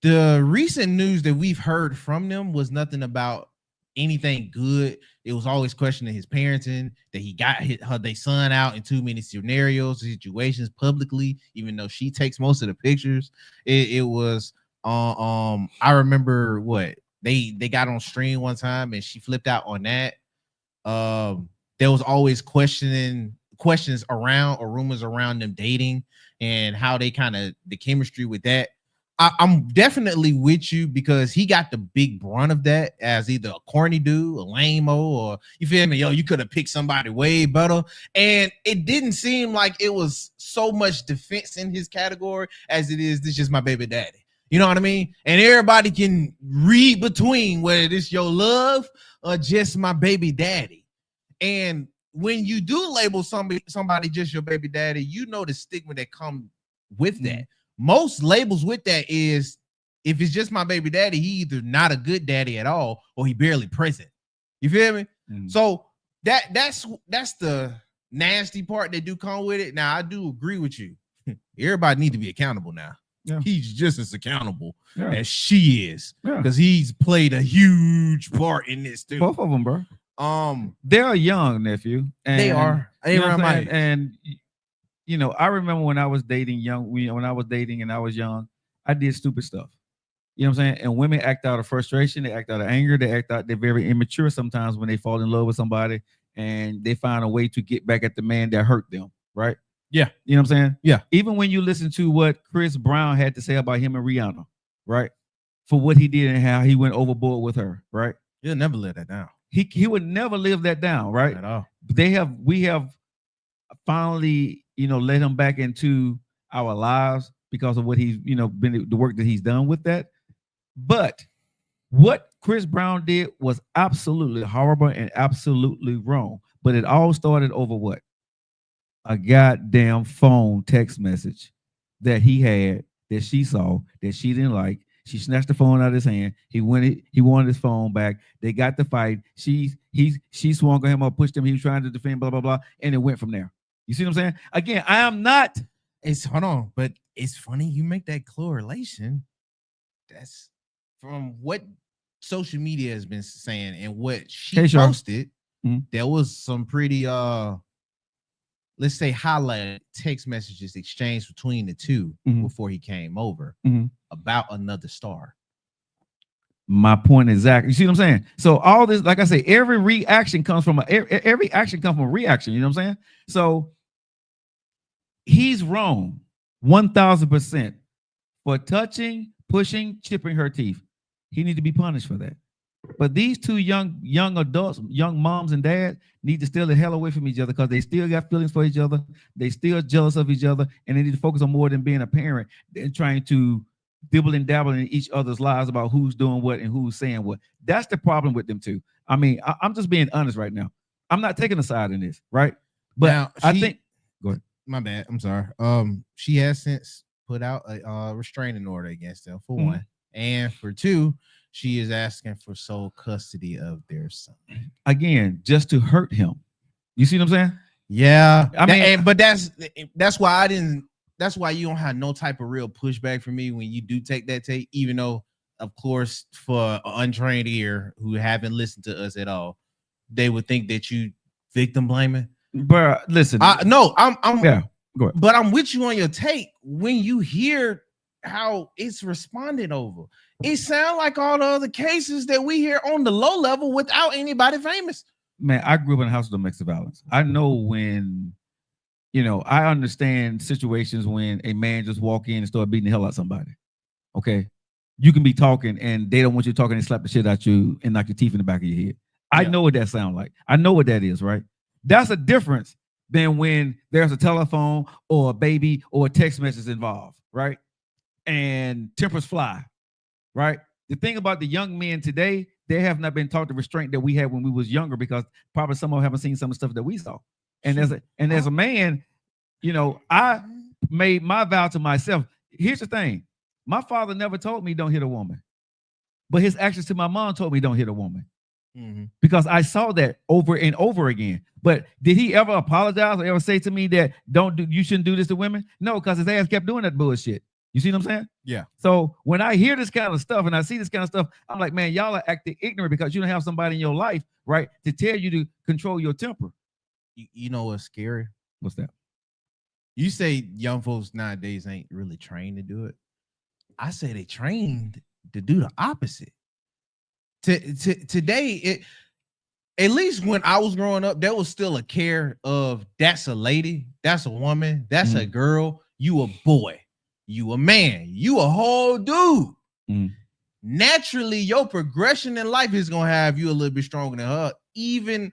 the recent news that we've heard from them was nothing about anything good. It was always questioning his parenting, that he got their son out in too many scenarios, situations publicly, even though she takes most of the pictures. It was I remember what they got on stream one time and she flipped out on that. There was always questions around or rumors around them dating and how they kind of the chemistry with that. I'm definitely with you because he got the big brunt of that as either a corny dude, a lame-o, or you feel me? Yo, you could have picked somebody way better. And it didn't seem like it was so much defense in his category as it is, this is my baby daddy. You know what I mean? And everybody can read between whether this your love or just my baby daddy. And when you do label somebody just your baby daddy, you know the stigma that comes with that. Most labels with that is if it's just my baby daddy, he either not a good daddy at all or he barely present. You feel me? So that's the nasty part that do come with it. Now I do agree with you. Everybody need to be accountable now. Yeah. He's just as accountable as she is because he's played a huge part in this too. Both of them, bro. They're young, nephew. And, they are. And you know, I remember when I was dating when I was dating and I was young, I did stupid stuff. You know what I'm saying? And women act out of frustration, they act out of anger, they're very immature sometimes when they fall in love with somebody and they find a way to get back at the man that hurt them, right? Yeah. You know what I'm saying? Yeah. Even when you listen to what Chris Brown had to say about him and Rihanna, right? For what he did and how he went overboard with her, right? He'll never let that down. He would never live that down, right? At all. We have finally, let him back into our lives because of what he's, been the work that he's done with that. But what Chris Brown did was absolutely horrible and absolutely wrong. But it all started over what? A goddamn phone text message that he had that she saw that she didn't like. She snatched the phone out of his hand. He wanted his phone back. They got the fight. She swung on him or pushed him. He was trying to defend, blah, blah, blah. And it went from there. You see what I'm saying? Again, I am not. Hold on, but it's funny you make that correlation. That's from what social media has been saying and what she posted. There was some pretty let's say highlighted text messages exchanged between the two before he came over about another star. My point exactly. You see what I'm saying? So all this, like I say, every action comes from a reaction. You know what I'm saying? So he's wrong 1,000% for touching, pushing, chipping her teeth. He needs to be punished for that. But these two young adults, young moms and dads, need to steer the hell away from each other because they still got feelings for each other. They still jealous of each other, and they need to focus on more than being a parent and trying to dibble and dabble in each other's lives about who's doing what and who's saying what. That's the problem with them too. I mean, I'm just being honest right now. I'm not taking a side in this, right? But now, I think. Go ahead. My bad. I'm sorry. She has since put out a restraining order against them for one, and for two, she is asking for sole custody of their son. Again, just to hurt him. You see what I'm saying? Yeah. But that's why that's why you don't have no type of real pushback from me when you do take that take, even though, of course, for an untrained ear who haven't listened to us at all, they would think that you victim blaming. But listen. I'm yeah, go ahead. But I'm with you on your take when you hear how it's responded over. It sounds like all the other cases that we hear on the low level without anybody famous. Man, I grew up in a house of domestic violence. I know when, I understand situations when a man just walk in and start beating the hell out of somebody. Okay. You can be talking and they don't want you talking and slap the shit out you and knock your teeth in the back of your head. I know what that sounds like. I know what that is, right? That's a difference than when there's a telephone or a baby or a text message involved, right? And tempers fly, right? The thing about the young men today, they have not been taught the restraint that we had when we was younger, because probably some of them haven't seen some of the stuff that we saw. And as a man, I made my vow to myself. Here's the thing. My father never told me don't hit a woman, but his actions to my mom told me don't hit a woman. Mm-hmm. Because I saw that over and over again. But did he ever apologize or ever say to me that you shouldn't do this to women? No, because his ass kept doing that bullshit. You see what I'm saying? Yeah. So when I hear this kind of stuff and I see this kind of stuff, I'm like, man, y'all are acting ignorant because you don't have somebody in your life, right, to tell you to control your temper. You know what's scary? What's that? You say young folks nowadays ain't really trained to do it. I say they trained to do the opposite. Today, at least when I was growing up, there was still a care of that's a lady, that's a woman, that's a girl, you a boy, you a man, you a whole dude. Naturally, your progression in life is gonna have you a little bit stronger than her. Even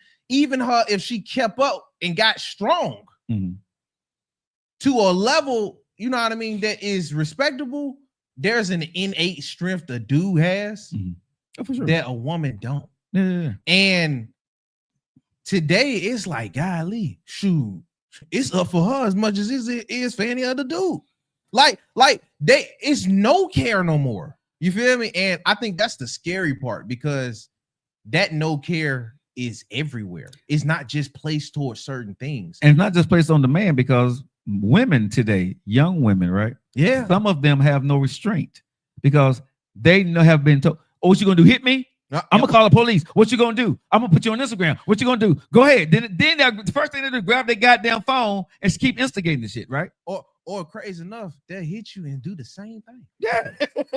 her, if she kept up and got strong to a level, you know what I mean, that is respectable. There's an innate strength a dude has for sure that a woman don't. Yeah. And today it's like, golly, shoot, it's up for her as much as it is for any other dude. Like it's no care no more. You feel me? And I think that's the scary part, because that no care is everywhere. It's not just placed towards certain things. And it's not just placed on the man, because women today, young women, right? Yeah. Some of them have no restraint because they have been told, oh, what you gonna do? Hit me? I'm gonna call the police. What you gonna do? I'm gonna put you on Instagram. What you gonna do? Go ahead. Then the first thing they do is grab their goddamn phone and keep instigating the shit, right? Or crazy enough, they'll hit you and do the same thing. Yeah,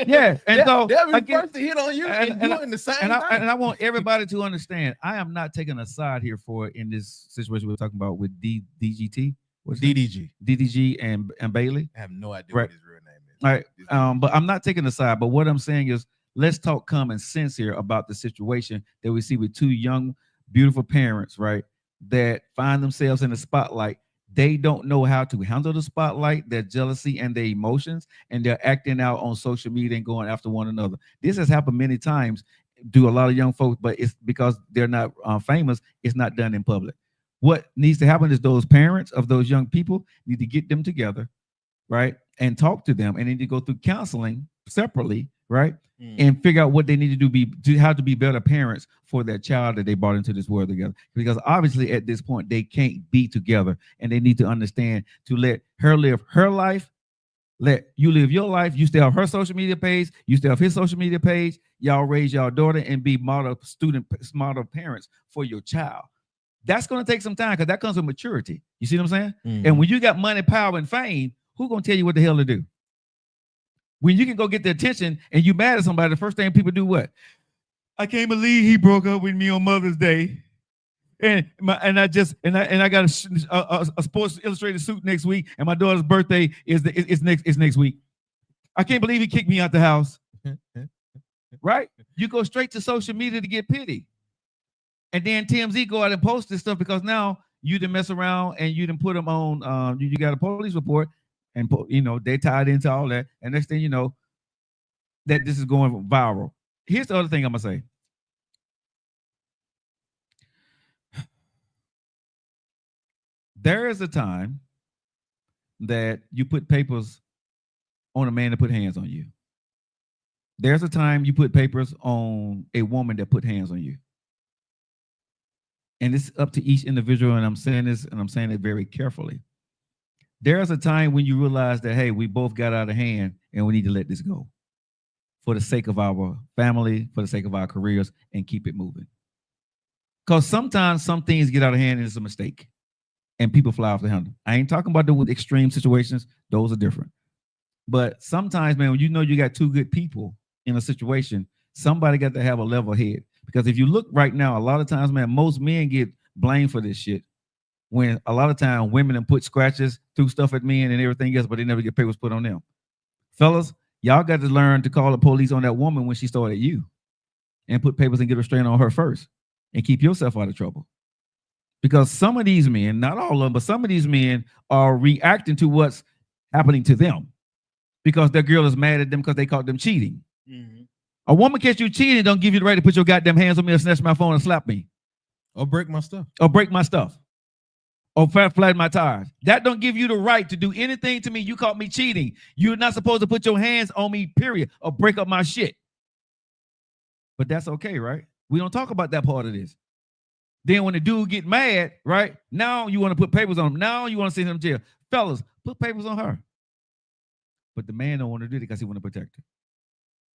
yeah. And so they'll be first to hit on you and doing the same thing. And I want everybody to understand, I am not taking a side here in this situation we're talking about with DGT. What's DDG and Bailey. I have no idea what his real name is. All right. But I'm not taking a side. But what I'm saying is, let's talk common sense here about the situation that we see with two young, beautiful parents, right, that find themselves in the spotlight. They don't know how to handle the spotlight, their jealousy and their emotions, and they're acting out on social media and going after one another. This has happened many times to a lot of young folks, but it's because they're not famous. It's not done in public. What needs to happen is those parents of those young people need to get them together, right, and talk to them, and need to go through counseling separately, right, and figure out what they need to do, how to be better parents for their child that they brought into this world together. Because obviously at this point they can't be together, and they need to understand to let her live her life, let you live your life. You stay off her social media page, you stay off his social media page. Y'all raise y'all daughter and be model parents for your child. That's going to take some time, because that comes with maturity. You see what I'm saying? And when you got money, power, and fame, who's going to tell you what the hell to do? When you can go get the attention and you mad at somebody, the first thing people do what? I can't believe he broke up with me on Mother's Day. And I got a Sports Illustrated suit next week, and my daughter's birthday is next week. I can't believe he kicked me out the house. Right? You go straight to social media to get pity. And then TMZ go out and post this stuff because now you didn't mess around and you didn't put them on. You got a police report, and they tied into all that. And next thing you know, that this is going viral. Here's the other thing I'm gonna say. There is a time that you put papers on a man to put hands on you. There's a time you put papers on a woman that put hands on you. And it's up to each individual, and I'm saying this, and I'm saying it very carefully. There's a time when you realize that, hey, we both got out of hand, and we need to let this go for the sake of our family, for the sake of our careers, and keep it moving. Because sometimes some things get out of hand, and it's a mistake, and people fly off the handle. I ain't talking about the extreme situations. Those are different. But sometimes, man, when you know you got two good people in a situation, somebody got to have a level head. Because if you look right now, a lot of times, man, most men get blamed for this shit. When a lot of times women and put scratches through stuff at men and everything else, but they never get papers put on them. Fellas, y'all got to learn to call the police on that woman when she started you, and put papers and get a restraint on her first, and keep yourself out of trouble. Because some of these men, not all of them, but some of these men are reacting to what's happening to them because their girl is mad at them because they caught them cheating. Mm-hmm. A woman catch you cheating, don't give you the right to put your goddamn hands on me or snatch my phone and slap me. Or break my stuff. Or break my stuff. Or flat my tires. That don't give you the right to do anything to me. You caught me cheating. You're not supposed to put your hands on me, period, or break up my shit. But that's okay, right? We don't talk about that part of this. Then when the dude get mad, right? Now you want to put papers on him. Now you want to send him to jail. Fellas, put papers on her. But the man don't want to do it because he want to protect her.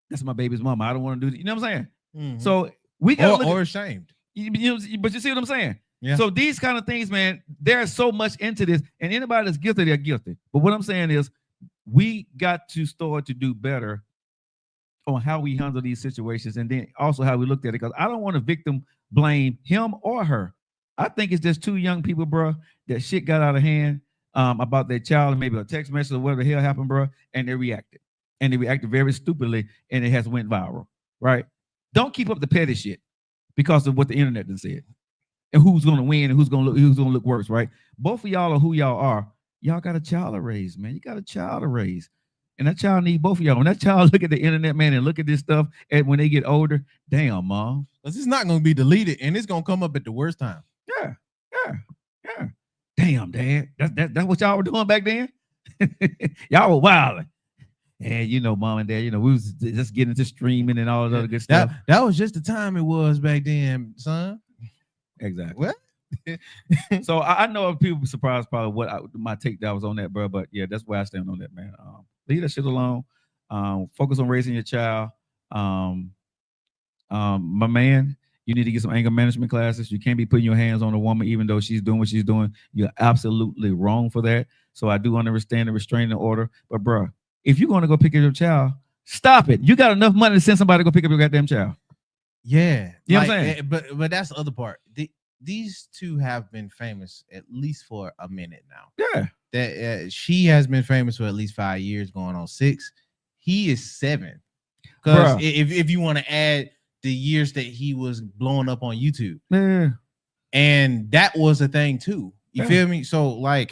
That's my baby's mama. I don't want to do it. You know what I'm saying? Mm-hmm. So we got or ashamed. But you see what I'm saying? Yeah. So these kind of things, man, there's so much into this, and anybody that's guilty, they're guilty. But what I'm saying is, we got to start to do better on how we handle these situations, and then also how we looked at it. Because I don't want to victim blame him or her. I think it's just two young people, bro, that shit got out of hand about their child, and maybe a text message or whatever the hell happened, bro, and they reacted. And they reacted very stupidly, and it has went viral, right? Don't keep up the petty shit because of what the internet done said. And who's going to win and who's going to look worse, right? Both of y'all are who y'all are. Y'all got a child to raise, man. You got a child to raise. And that child need both of y'all. When that child look at the internet, man, and look at this stuff, and when they get older, damn, mom. Because it's not going to be deleted, and it's going to come up at the worst time. Yeah. Damn, Dad. That's what y'all were doing back then? Y'all were wilding. And you know, mom and dad, you know, we was just getting into streaming and all that other good stuff. That was just the time it was back then, son. Exactly. What? So I know people be surprised probably what my take that was on that, bro. But yeah, that's where I stand on that, man. Leave that shit alone. Focus on raising your child. My man, you need to get some anger management classes. You can't be putting your hands on a woman even though she's doing what she's doing. You're absolutely wrong for that. So I do understand the restraining order, but bro, if you're going to go pick up your child, stop it. You got enough money to send somebody to go pick up your goddamn child. Yeah. You know what I'm saying? But that's the other part. These two have been famous at least for a minute now. Yeah. That she has been famous for at least 5 years, going on 6. He is 7. Because if you want to add the years that he was blowing up on YouTube. Yeah. And that was a thing too. You feel me? So like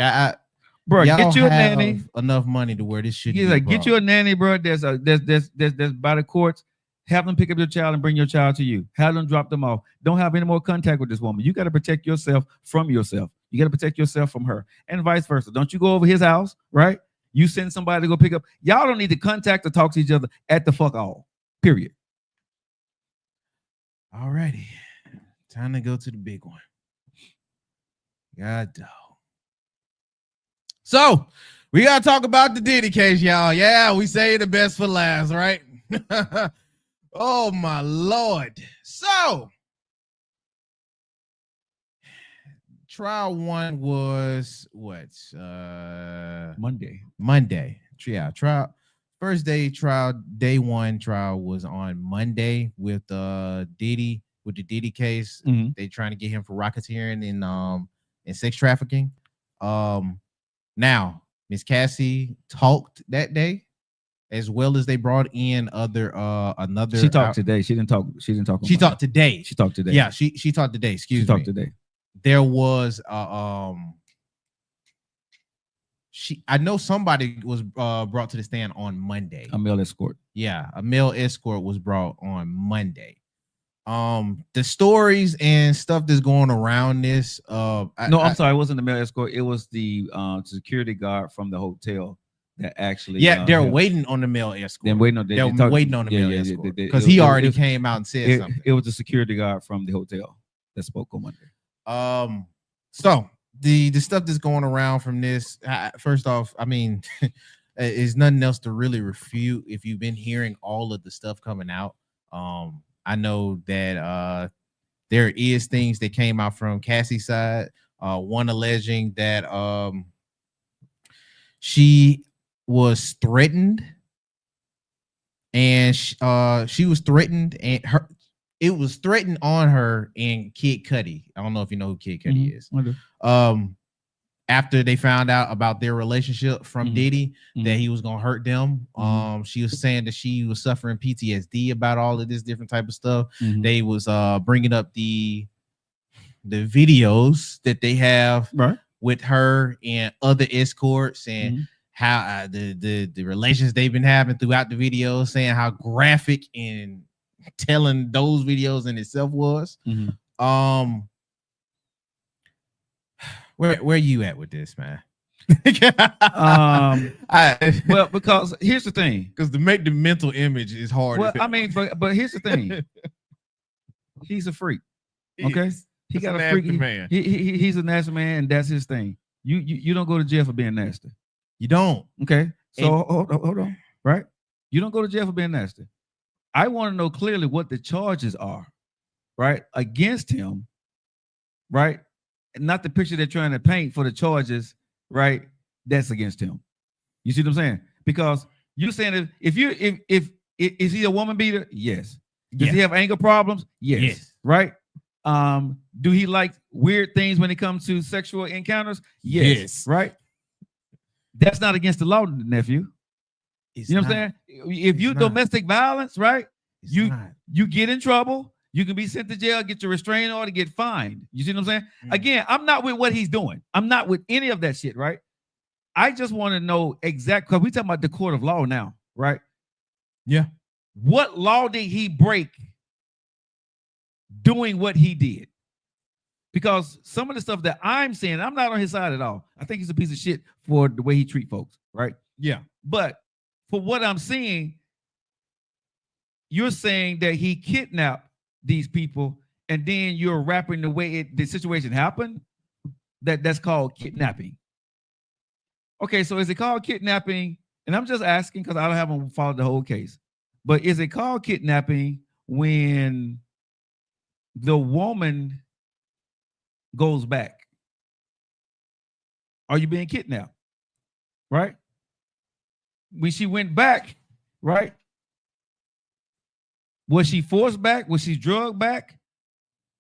bro, get you a nanny. Enough money to where this shit. Yeah, like get you a nanny, bro. There's by the courts. Have them pick up your child and bring your child to you. Have them drop them off. Don't have any more contact with this woman. You got to protect yourself from yourself. You got to protect yourself from her, and vice versa. Don't you go over his house, right? You send somebody to go pick up. Y'all don't need to contact or talk to each other at the fuck all. Period. All righty, time to go to the big one. God dog. So we gotta talk about the Diddy case, y'all. Yeah, we say the best for last, right? Oh my Lord. So trial 1 was what? Monday. Yeah, trial. First day trial, day 1 trial was on Monday with Diddy, with the Diddy case. Mm-hmm. They trying to get him for racketeering and sex trafficking. Now Miss Cassie talked that day, as well as they brought in another. She talked today. She didn't talk. She talked today. Yeah, she talked today. Excuse me. Talked today. There was I know somebody was brought to the stand on Monday. A male escort. Yeah, a male escort was brought on Monday. The stories and stuff that's going around this. I'm sorry, it wasn't the male escort. It was the security guard from the hotel that actually. Yeah, they're waiting on the male escort. They're waiting on the male escort because he already came out and said something. It was the security guard from the hotel that spoke on Monday. So the stuff that's going around from this. First off, I mean, is nothing else to really refute if you've been hearing all of the stuff coming out. I know that there is things that came out from Cassie's side. One alleging that she was threatened, and she was threatened, and it was threatened on her and Kid Cudi. I don't know if you know who Kid Cudi is. After they found out about their relationship from Diddy, that he was gonna hurt them. She was saying that she was suffering PTSD about all of this different type of stuff. They was bringing up the videos that they have with her and other escorts, and how the relations they've been having throughout the videos, saying how graphic and telling those videos in itself was. Where you at with this, man? Well, because here's the thing, because to make the mental image is hard. Well, I mean, but here's the thing. He's a freak. Okay, he got a freak man. He's a nasty man, and that's his thing. You don't go to jail for being nasty. You don't. Okay, so hold on, right? You don't go to jail for being nasty. I want to know clearly what the charges are, right, against him, right? Not the picture they're trying to paint for the charges, right? That's against him. You see what I'm saying? Because you're saying that if is he a woman beater? Yes. Does he have anger problems? Yes. Right? Do he like weird things when it comes to sexual encounters? Yes. Right? That's not against the law, nephew. You know what I'm saying? If you domestic violence, right? You get in trouble. You can be sent to jail, get your restraining order, get fined. You see what I'm saying? Again, I'm not with what he's doing. I'm not with any of that shit, right? I just want to know exactly, because we're talking about the court of law now, right? Yeah. What law did he break doing what he did? Because some of the stuff that I'm saying, I'm not on his side at all. I think he's a piece of shit for the way he treats folks, right? Yeah. But for what I'm seeing, you're saying that he kidnapped these people, and then you're wrapping the way the situation happened. That's called kidnapping. Okay, so is it called kidnapping? And I'm just asking because I haven't followed the whole case. But is it called kidnapping when the woman goes back? Are you being kidnapped? Right? When she went back, right? Was she forced back? Was she drugged back?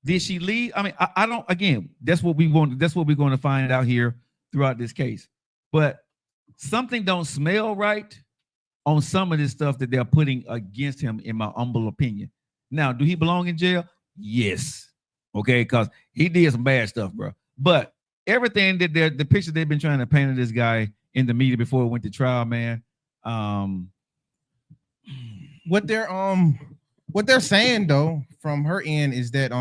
Did she leave? I mean, I don't, again, that's what we want. That's what we're going to find out here throughout this case. But something don't smell right on some of this stuff that they're putting against him, in my humble opinion. Now, do he belong in jail? Yes. Okay, because he did some bad stuff, bro. But everything that the picture they've been trying to paint of this guy in the media before it went to trial, man. What they're saying though from her end is that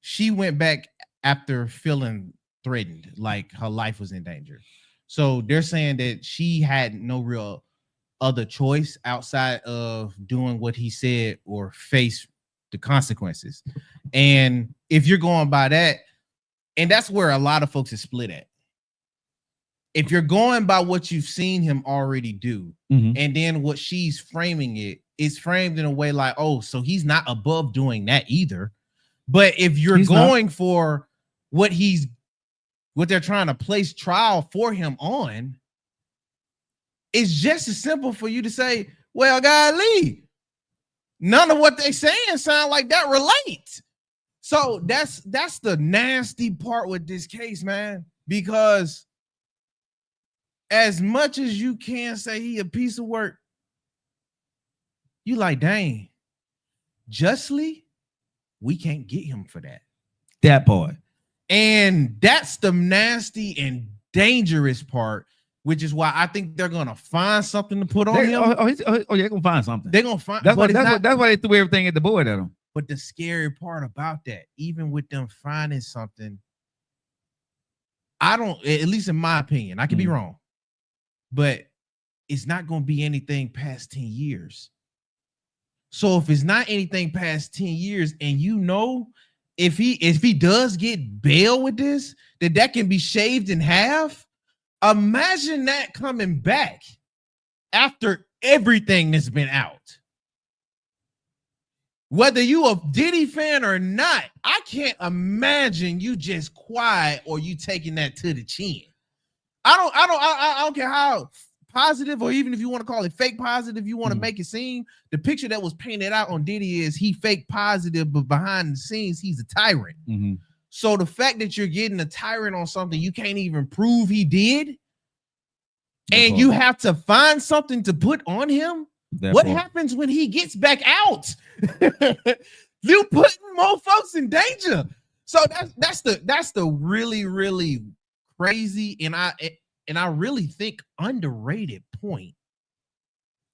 she went back after feeling threatened, like her life was in danger. So they're saying that she had no real other choice outside of doing what he said or face the consequences. And if you're going by that, and that's where a lot of folks are split at. If you're going by what you've seen him already do, and then what she's framing it is framed in a way like, oh, so he's not above doing that either. But if you're going for what they're trying to place trial for him on, it's just as simple for you to say, well, golly, none of what they saying sound like that relates. So that's the nasty part with this case, man, because as much as you can say he a piece of work, you like, dang, justly, we can't get him for that. That part. And that's the nasty and dangerous part, which is why I think they're gonna find something to put on him. They're gonna find something. They're gonna find. That's why they threw everything at the board at him. But the scary part about that, even with them finding something, I don't, at least in my opinion, I could be wrong, but it's not going to be anything past 10 years. So if it's not anything past 10 years, and you know, if he does get bail with this, that can be shaved in half. Imagine that coming back after everything that's been out. Whether you a Diddy fan or not, I can't imagine you just quiet or you taking that to the chin. I don't care how positive, or even if you want to call it fake positive, you want to make it seem, the picture that was painted out on Diddy is he fake positive, but behind the scenes he's a tyrant. So the fact that you're getting a tyrant on something you can't even prove he did, and you have to find something to put on him, what happens when he gets back out? You putting more folks in danger. So that's the really, really crazy, and I really think underrated point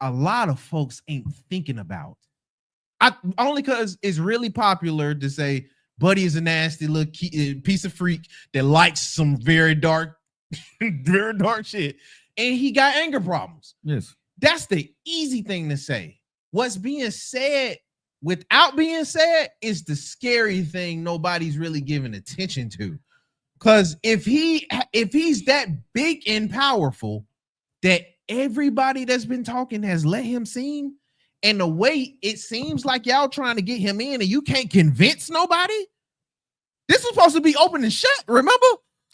a lot of folks ain't thinking about. Only because it's really popular to say Buddy is a nasty little piece of freak that likes some very dark shit, and he got anger problems. Yes, that's the easy thing to say. What's being said without being said is the scary thing nobody's really giving attention to. Because if he's that big and powerful that everybody that's been talking has let him seen, and the way it seems like y'all trying to get him in and you can't convince nobody, this is supposed to be open and shut, remember?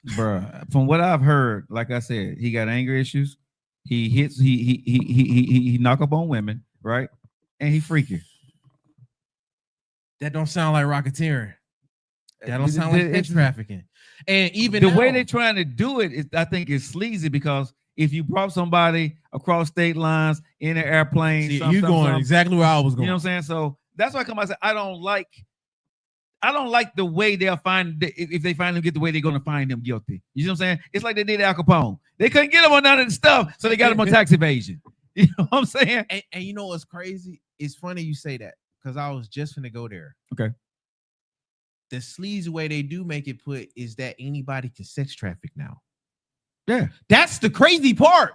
Bruh, from what I've heard, like I said, he got anger issues. He hits, he knock up on women, right? And he freaky. That don't sound like racketeering. That don't sound like sex trafficking. And even the way they're trying to do it is, I think, is sleazy, because if you brought somebody across state lines in an airplane, you going exactly where I was going. You know what I'm saying? So that's why I come out and say I don't like the way they'll find, if they find him, get the way they're going to find him guilty. You know what I'm saying? It's like they did Al Capone. They couldn't get him on none of the stuff, so they got him on tax evasion. You know what I'm saying? And you know what's crazy? It's funny you say that, because I was just gonna go there. Okay. The sleazy way they do make it put is that anybody can sex traffic now. Yeah, that's the crazy part.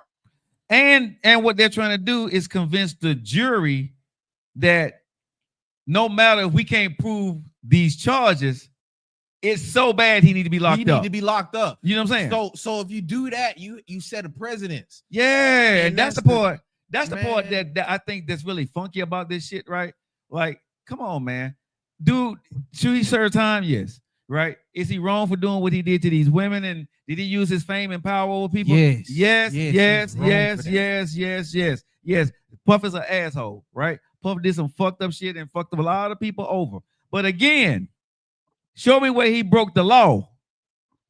And what they're trying to do is convince the jury that no matter if we can't prove these charges, it's so bad he need to be locked up. He need to be locked up. You know what I'm saying? So if you do that, you set a precedence. Yeah, and that's the part. That's the part that I think that's really funky about this shit, right? Like, come on, man. Dude, should he serve time? Yes. Right? Is he wrong for doing what he did to these women? And did he use his fame and power over people? Yes. Yes. Puff is an asshole, right? Puff did some fucked up shit and fucked up a lot of people over. But again, show me where he broke the law,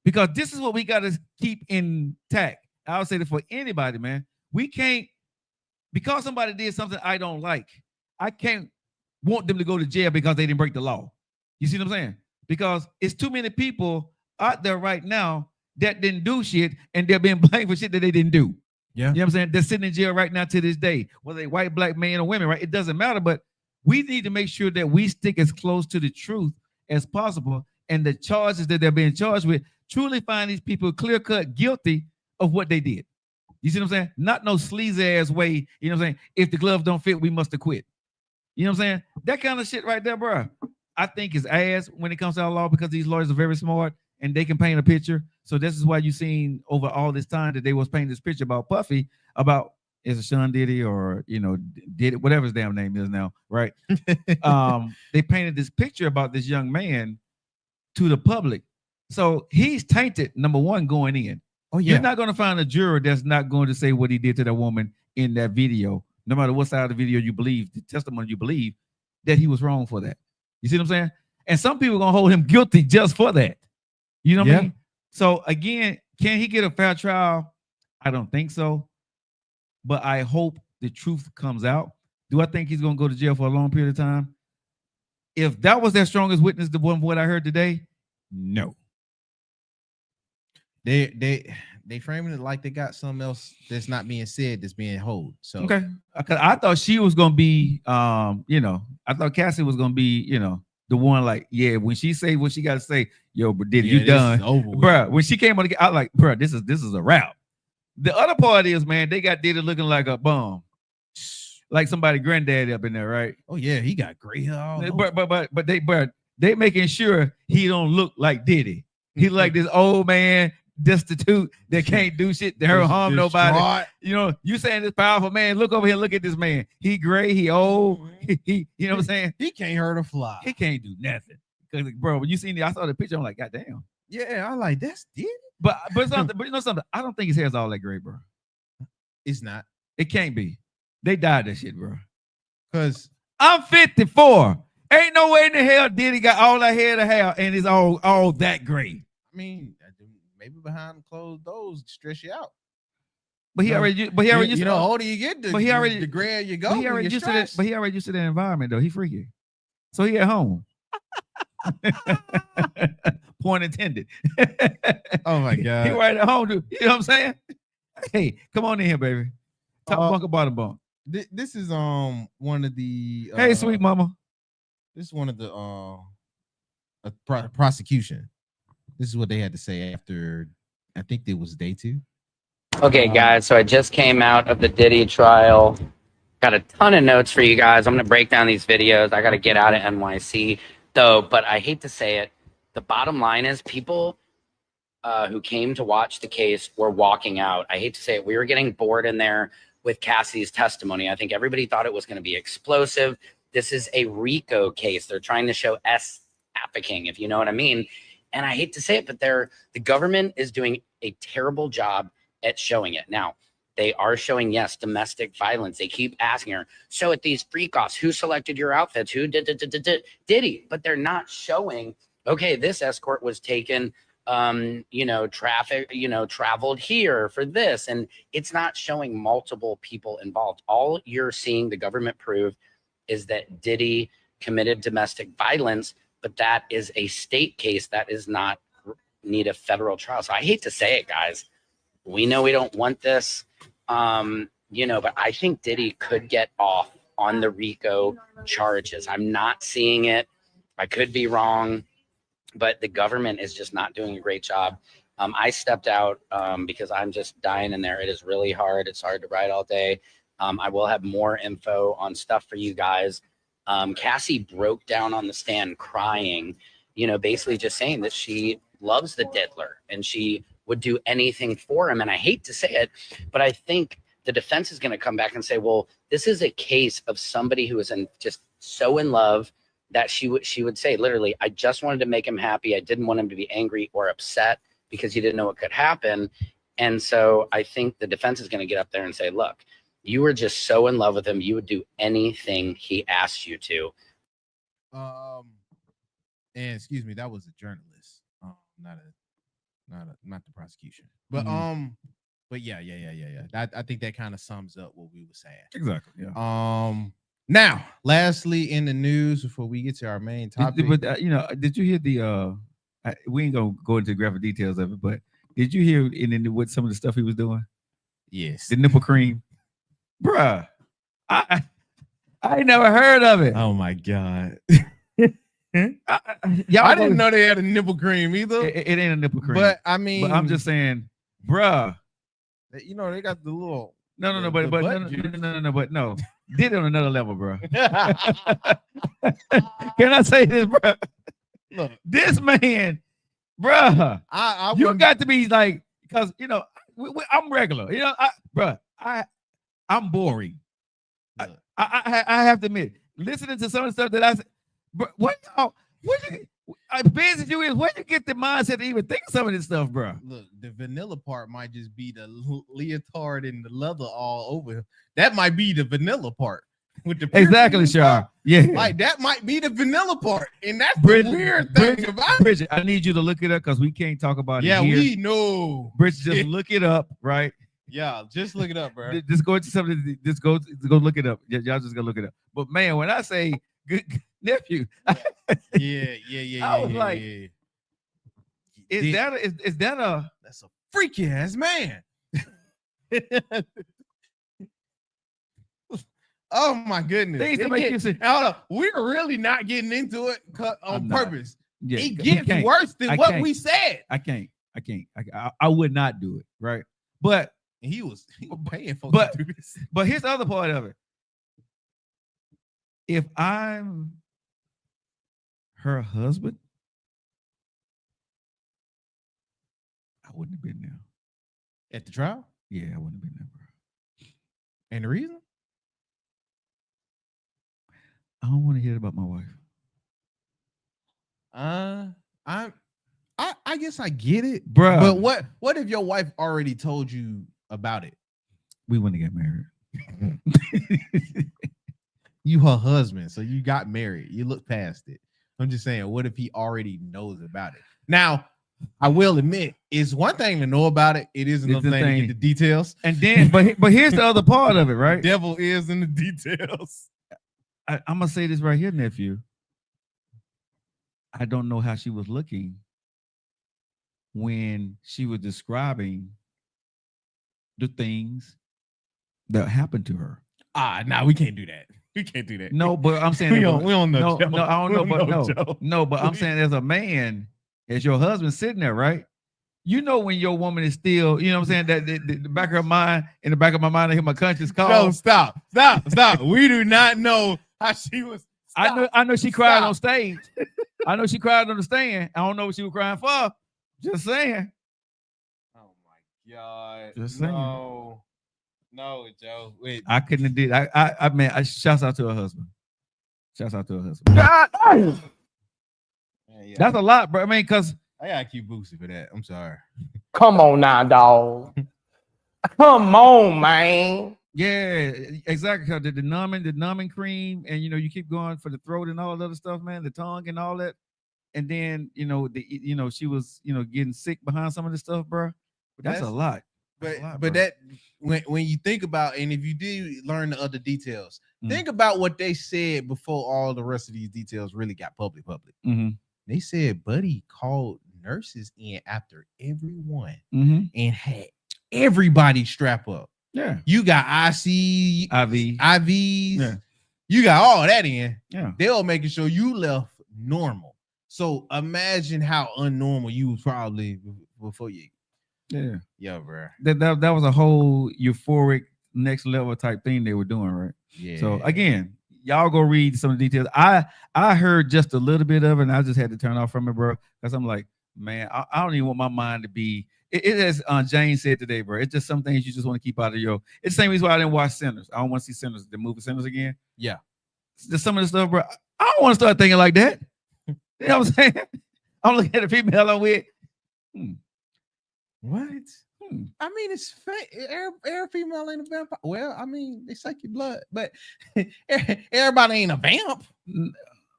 because this is what we got to keep intact. I'll say that for anybody, man. We can't, because somebody did something I don't like, I can't want them to go to jail because they didn't break the law. You see what I'm saying? Because it's too many people out there right now that didn't do shit, and they're being blamed for shit that they didn't do. Yeah. You know what I'm saying? They're sitting in jail right now to this day, whether they white, black, man, or women, right? It doesn't matter, but we need to make sure that we stick as close to the truth as possible, and the charges that they're being charged with truly find these people clear-cut guilty of what they did. You see what I'm saying? Not no sleazy ass way, you know what I'm saying? If the gloves don't fit, we must have quit. You know what I'm saying? That kind of shit right there, bro, I think is ass when it comes to our law, because these lawyers are very smart and they can paint a picture. So this is why you've seen over all this time that they was painting this picture about Puffy, about is it Sean Diddy or, you know, Diddy, whatever his damn name is now, right? They painted this picture about this young man to the public. So he's tainted, number one, going in. Oh, yeah. You're not going to find a juror that's not going to say what he did to that woman in that video, no matter what side of the video you believe, the testimony you believe, that he was wrong for that. You see what I'm saying? And some people are going to hold him guilty just for that. You know what I mean? So again, can he get a fair trial? I don't think so. But I hope the truth comes out. Do I think he's going to go to jail for a long period of time? If that was their strongest witness, the one what I heard today, no. They framing it like they got something else that's not being said that's being held. So okay, because I thought she was gonna be, you know, I thought Cassie was gonna be, you know, the one like, yeah, when she say what she got to say, yo, but did you done, bro? When she came on, I was like, bro, this is a wrap. The other part is, man, they got Diddy looking like a bum, like somebody granddaddy up in there, right? Oh yeah, he got gray hair all over. But they making sure he don't look like Diddy. He like this old man, destitute, that can't do shit to harm nobody. You know, you saying this powerful man, look over here, look at this man. He gray, he old, he you know what I'm saying? He can't hurt a fly. He can't do nothing. Bro, when you seen I saw the picture, I'm like, God damn. Yeah, I like that's Diddy. but something, but you know something. I don't think his hair's all that great, bro. It's not. It can't be. They dyed that shit, bro. Because I'm 54. Ain't no way in the hell Diddy got all that hair to have, and it's all that great. I mean, maybe behind closed doors stress you out. But he already, used you to, know, older you get, the grayer you go. But he already used to that. But he already used to that environment, though. He freaky, so he at home. Point intended. Oh my god, he right at home, dude. You know what I'm saying? Hey, come on in here, baby. Top bunk or bottom bunk. This is one of the hey, sweet mama. This is one of the prosecution. This is what they had to say after. I think it was day 2. Okay, guys, so I just came out of the Diddy trial. Got a ton of notes for you guys. I'm going to break down these videos. I got to get out of NYC, though, but I hate to say it. The bottom line is people who came to watch the case were walking out. I hate to say it. We were getting bored in there with Cassie's testimony. I think everybody thought it was going to be explosive. This is a RICO case. They're trying to show trafficking, if you know what I mean. And I hate to say it, but the government is doing a terrible job at showing it. Now, they are showing, yes, domestic violence. They keep asking her, so at these freak-offs, who selected your outfits? Who did he? But they're not showing, okay, this escort was taken, traveled here for this. And it's not showing multiple people involved. All you're seeing the government prove is that Diddy committed domestic violence, but that is a state case that is not need a federal trial. So I hate to say it, guys. We know we don't want this, but I think Diddy could get off on the RICO charges. I'm not seeing it. I could be wrong, but the government is just not doing a great job. I stepped out because I'm just dying in there. It is really hard. It's hard to write all day. I will have more info on stuff for you guys. Cassie broke down on the stand crying, basically just saying that she loves the diddler and she would do anything for him. And I hate to say it, but I think the defense is going to come back and say, well, this is a case of somebody who is just so in love that she would say, literally, I just wanted to make him happy. I didn't want him to be angry or upset because he didn't know what could happen. And so I think the defense is going to get up there and say, look, you were just so in love with him. You would do anything he asked you to. And excuse me, that was a journalist, not the prosecution. But but yeah. I think that kind of sums up what we were saying. Exactly. Yeah. Now, lastly, in the news before we get to our main topic, did you hear the? We ain't gonna go into graphic details of it, but did you hear what some of the stuff he was doing? Yes, the nipple cream, bruh. I ain't never heard of it. Oh my god. I didn't know they had a nipple cream either. It ain't a nipple cream, but I mean, I'm just saying, bruh. They got the little no, but no. Did it on another level, bro. Can I say this, bro? Look, this man, bro. You got to be like, because I'm regular. I'm boring. I have to admit, listening to some of the stuff that I said, bro, business you is, where you get the mindset to even think of some of this stuff, bro? Look, the vanilla part might just be the leotard and the leather all over. That might be the vanilla part. With the exactly, Shar. Yeah, like that might be the vanilla part, and that's the weird thing about it. Bridget, I need you to look it up because we can't talk about it. Yeah, here. we know. Bridget, just look it up, right? Yeah, just look it up, bro. Just go into something. Just go look it up. Y'all just go look it up. But man, when I say good nephew, yeah. I was like, yeah. Is that a that's a freaky ass man? Oh my goodness! Things to make you say, hold up, we're really not getting into it on purpose. Yeah, it gets worse than what we said. I can't. I would not do it, right? But he was paying folks to do this. But here's the other part of it. If I'm her husband, I wouldn't have been there. At the trial? Yeah, I wouldn't have been there, bro. And the reason? I don't want to hear about my wife. I I guess I get it, Bruh. But what if your wife already told you about it? We wouldn't get married. You her husband, so you got married. You look past it. I'm just saying, what if he already knows about it? Now, I will admit, it's one thing to know about it. It is another thing to get the details. And then, but here's the other part of it, right? The devil is in the details. I'm gonna say this right here, nephew. I don't know how she was looking when she was describing the things that happened to her. Nah, we can't do that. We can't do that. No, but I'm saying we don't know. No, I don't know, but no, but I'm saying as a man, as your husband sitting there, right? You know when your woman is still, you know what I'm saying, that the back of her mind, in the back of my mind, I hear my conscience call. No, stop. We do not know how she was. Stop. I know she cried on stage. I know she cried on the stand. I don't know what she was crying for. Just saying. Oh my God. Just saying. No, Joe. Wait. I couldn't have did. I mean, shouts out to her husband. Shouts out to her husband. Yeah. That's a lot, bro. I mean, because I gotta keep Boosie for that. I'm sorry. Come on now, dog. Come on, man. yeah, exactly. Cause the numbing cream, and you keep going for the throat and all that other stuff, man, the tongue and all that. And then she was getting sick behind some of this stuff, bro. That's a lot. But that when you think about, and if you do learn the other details, think about what they said before all the rest of these details really got public. Mm-hmm. They said Buddy called nurses in after everyone and had everybody strap up. Yeah, you got IVs. Yeah, you got all that in. Yeah, they were making sure you left normal. So imagine how unnormal you was probably before you. Yeah, bro. That was a whole euphoric next level type thing they were doing, right? Yeah. So again, y'all go read some of the details. I heard just a little bit of it, and I just had to turn off from it, bro, because I'm like, man, I don't even want my mind to be. It as Jane said today, bro. It's just some things you just want to keep out of your. It's the same reason why I didn't watch Sinners. I don't want to see Sinners, the movie Sinners again. Yeah. There's some of the stuff, bro. I don't want to start thinking like that. You know what I'm saying? I'm looking at the female I'm with. What? I mean, it's fake. Every female ain't a vampire. Well, I mean, they suck your blood, but everybody ain't a vamp.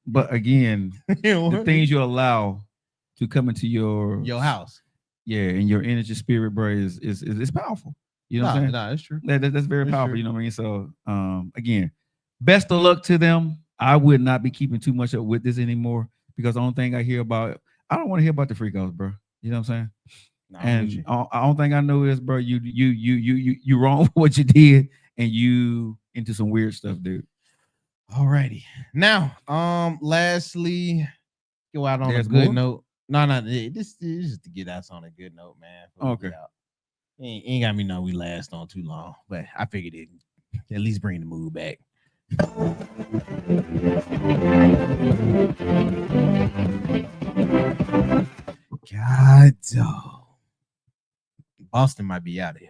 But again, the things you allow to come into your house, and your energy, spirit, bro, is powerful. You know what I'm saying? No, that's true. That's very powerful. True. You know what I mean? So, again, best of luck to them. I would not be keeping too much up with this anymore because the only thing I hear about, I don't want to hear about the freakouts, bro. You know what I'm saying? And I don't think I know is, bro. You wrong with what you did, and you into some weird stuff, dude. Alrighty. Now, lastly, go out on a good note. No, this is to get us on a good note, man. Okay. Ain't got me know we last on too long, but I figured it at least bring the mood back. God, dog. Boston might be out of here,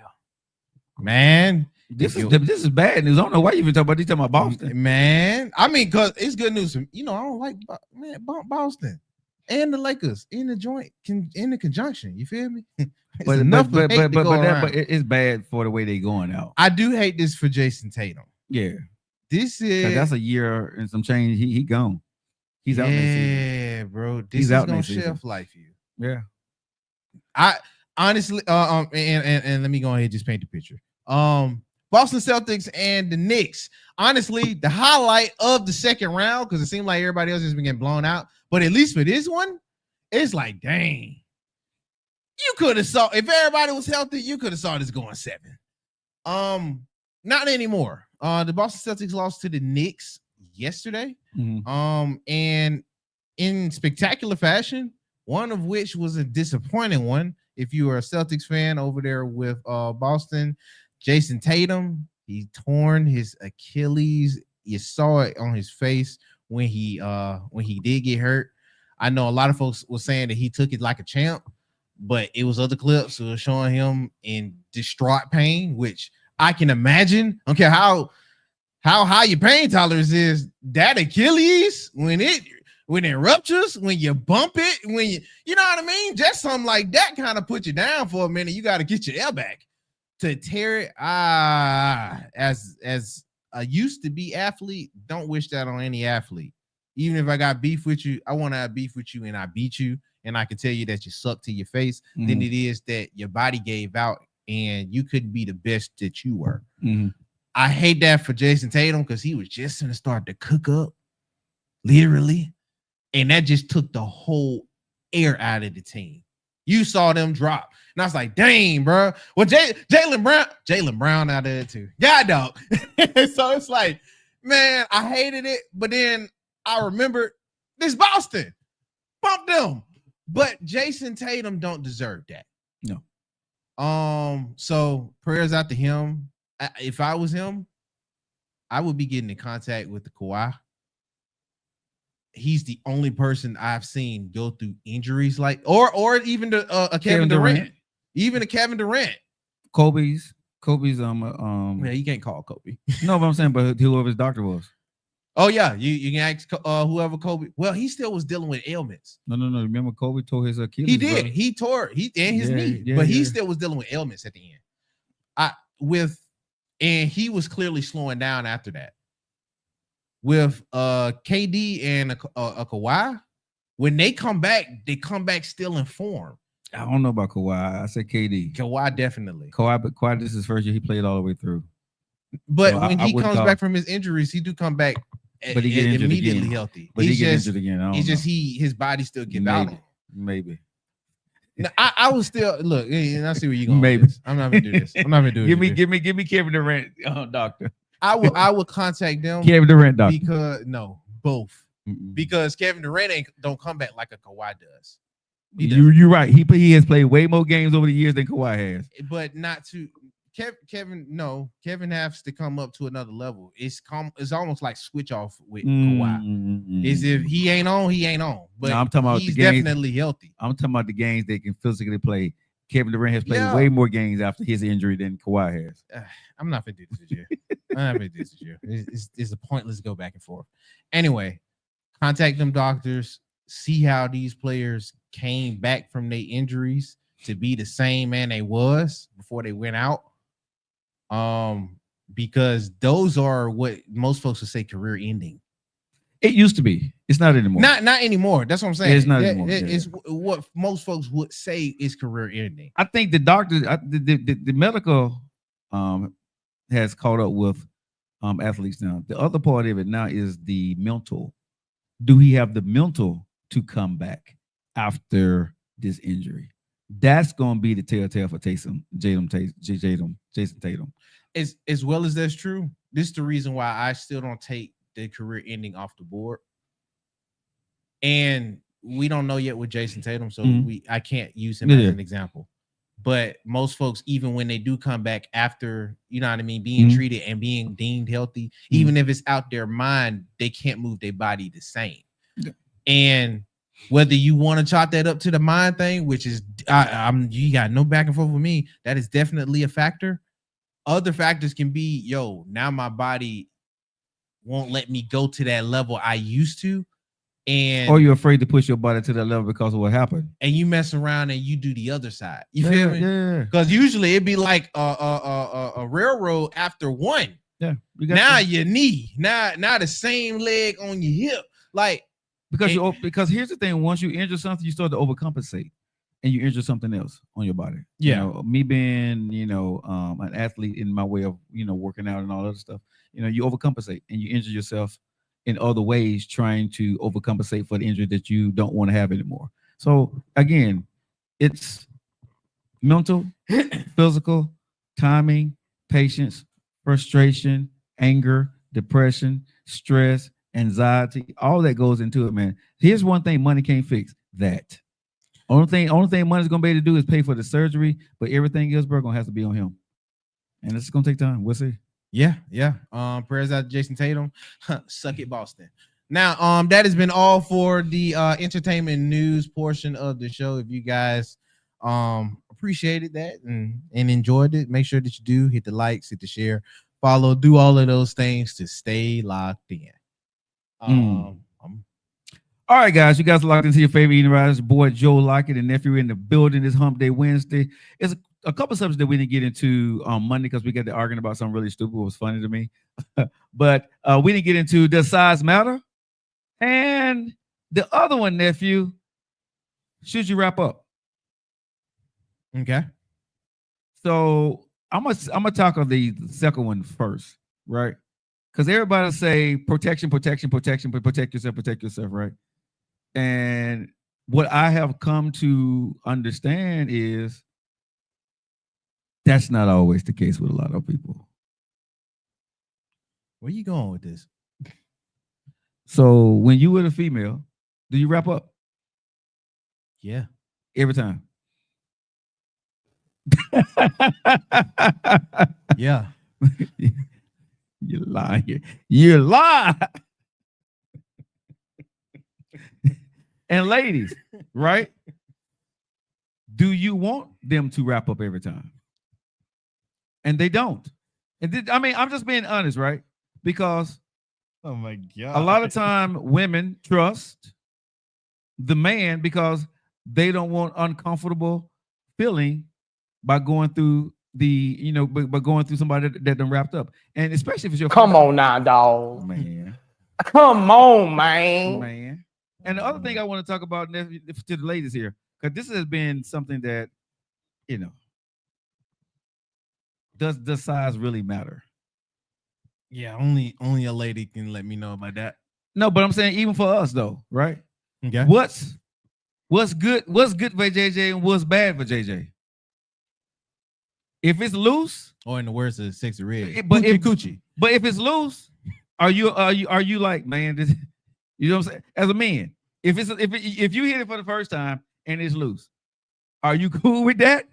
man. This is bad news. I don't know why you even talking about. You talking about Boston, man. I mean, cause it's good news. I don't like Boston and the Lakers in the joint in the conjunction. You feel me? but it's bad for the way they going out. I do hate this for Jason Tatum. Yeah, this is that's a year and some change. He gone. He's out. Yeah, bro. This is gonna shelf life you. Yeah. I honestly, and let me go ahead and just paint the picture. Boston Celtics and the Knicks. Honestly, the highlight of the second round, because it seemed like everybody else has been getting blown out. But at least for this one, it's like, dang. You could have saw, if everybody was healthy, you could have saw this going 7. Not anymore. The Boston Celtics lost to the Knicks yesterday. Mm-hmm. And in spectacular fashion, one of which was a disappointing one. If you are a Celtics fan over there with Boston, Jason Tatum, he torn his Achilles. You saw it on his face when he did get hurt. I know a lot of folks were saying that he took it like a champ, but it was other clips that were showing him in distraught pain, which I can imagine. I don't care how high your pain tolerance is. That Achilles, when it when it ruptures, when you bump it, when you know what I mean? Just something like that kind of put you down for a minute. You got to get your air back to tear it. As a used to be athlete, don't wish that on any athlete. Even if I got beef with you, I want to have beef with you and I beat you and I can tell you that you suck to your face, then it is that your body gave out and you couldn't be the best that you were. I hate that for Jason Tatum because he was just going to start to cook up, literally. And that just took the whole air out of the team. You saw them drop. And I was like, dang, bro. Well, Jaylen Brown out there too. God, dog. So it's like, man, I hated it. But then I remembered this Boston. Bump them. But Jason Tatum don't deserve that. No. So prayers out to him. If I was him, I would be getting in contact with the Kawhi. He's the only person I've seen go through injuries like, or even the Kevin Durant. Even a Kevin Durant. Kobe's Yeah, you can't call Kobe. No, but I'm saying, but whoever his doctor was. Oh yeah, you can ask whoever Kobe. Well, he still was dealing with ailments. No. Remember, Kobe tore his Achilles. He did. Brother. He tore his knee, but he still was dealing with ailments at the end. And he was clearly slowing down after that. With KD and a Kawhi, when they come back still in form. I don't know about Kawhi. I said KD. Kawhi definitely. But Kawhi, this is his first year. He played all the way through. But so when he comes back from his injuries, he do come back. But he get injured immediately again. Healthy. But he get injured again. It's just his body still give out. Maybe. Now, I was still look, and I see where you're going. Maybe I'm not gonna do this. I'm not gonna do it. Give me Kevin Durant, doctor. I will contact them. Kevin Durant, doctor. Because both. Because Kevin Durant don't come back like a Kawhi does. You're right. He has played way more games over the years than Kawhi has. But not to Kevin. No, Kevin has to come up to another level. It's almost like switch off with Kawhi. Is if he ain't on, he ain't on. But no, I'm talking about he's the games, definitely healthy. I'm talking about the games they can physically play. Kevin Durant has played way more games after his injury than Kawhi has. I'm not gonna do this with you. I'm not gonna do this with you. It's a pointless go back and forth. Anyway, contact them doctors. See how these players came back from their injuries to be the same man they was before they went out. Because those are what most folks would say career ending. It used to be. It's not anymore. Not anymore. That's what I'm saying. It's not anymore. It's what most folks would say is career ending. I think the doctors, the medical has caught up with athletes now. The other part of it now is the mental. Do he have the mental to come back after this injury? That's going to be the telltale for Jason Tatum. As well as that's true, this is the reason why I still don't take the career ending off the board. And we don't know yet with Jason Tatum, so I can't use him as an example. But most folks, even when they do come back after, you know what I mean, being treated and being deemed healthy, even if it's out their mind, they can't move their body the same. Yeah. And whether you want to chalk that up to the mind thing, which is you got no back and forth with me, that is definitely a factor. Other factors can be, now my body won't let me go to that level I used to. Or you're afraid to push your body to that level because of what happened. And you mess around and you do the other side. You feel me? Yeah. Because usually it'd be like a railroad after one. Yeah. Now your knee, now the same leg on your hip. Like because here's the thing: once you injure something, you start to overcompensate, and you injure something else on your body. Yeah. Me being an athlete in my way of working out and all that stuff. You overcompensate and you injure yourself in other ways, trying to overcompensate for the injury that you don't want to have anymore. So again, it's mental, physical, timing, patience, frustration, anger, depression, stress, anxiety, all that goes into it, man. Here's one thing money can't fix: that. Only thing money's gonna be able to do is pay for the surgery, but everything else, bro, gonna have to be on him. And it's gonna take time. We'll see. Yeah. Prayers out to Jason Tatum. Suck it, Boston. Now, that has been all for the entertainment news portion of the show. If you guys appreciated that and enjoyed it, make sure that you do hit the likes, hit the share, follow, do all of those things to stay locked in. All right, guys, you guys are locked into your favorite eating riders. Boy Joe Lockett and nephew in the building this Hump Day Wednesday. It's a couple subjects that we didn't get into on Monday because we got to arguing about something really stupid. It was funny to me. But we didn't get into does size matter? And the other one, nephew, should you wrap up? Okay. So I'm gonna talk on the second one first, right? Because everybody say protection, protect yourself, right? And what I have come to understand is that's not always the case with a lot of people. Where you going with this? So when you with a female, do you wrap up? Yeah. Every time. Yeah. You lie. You lie. And ladies, right? Do you want them to wrap up every time? And they don't. And I'm just being honest, right? Because Oh my God. a lot of time women trust the man because they don't want uncomfortable feeling by going through by going through somebody that done wrapped up. And especially if it's your Come on now, dog. man. Come on, man. Man. And the other thing I want to talk about to the ladies here, because this has been something that, does size really matter? Yeah, only a lady can let me know about that. No, but I'm saying even for us though, right? Okay. What's good for JJ and what's bad for JJ? If it's loose, Or in the words of Sexy Red, but coochie. But if it's loose, are you like, man, this, you know what I'm saying? As a man, if you hit it for the first time and it's loose, are you cool with that?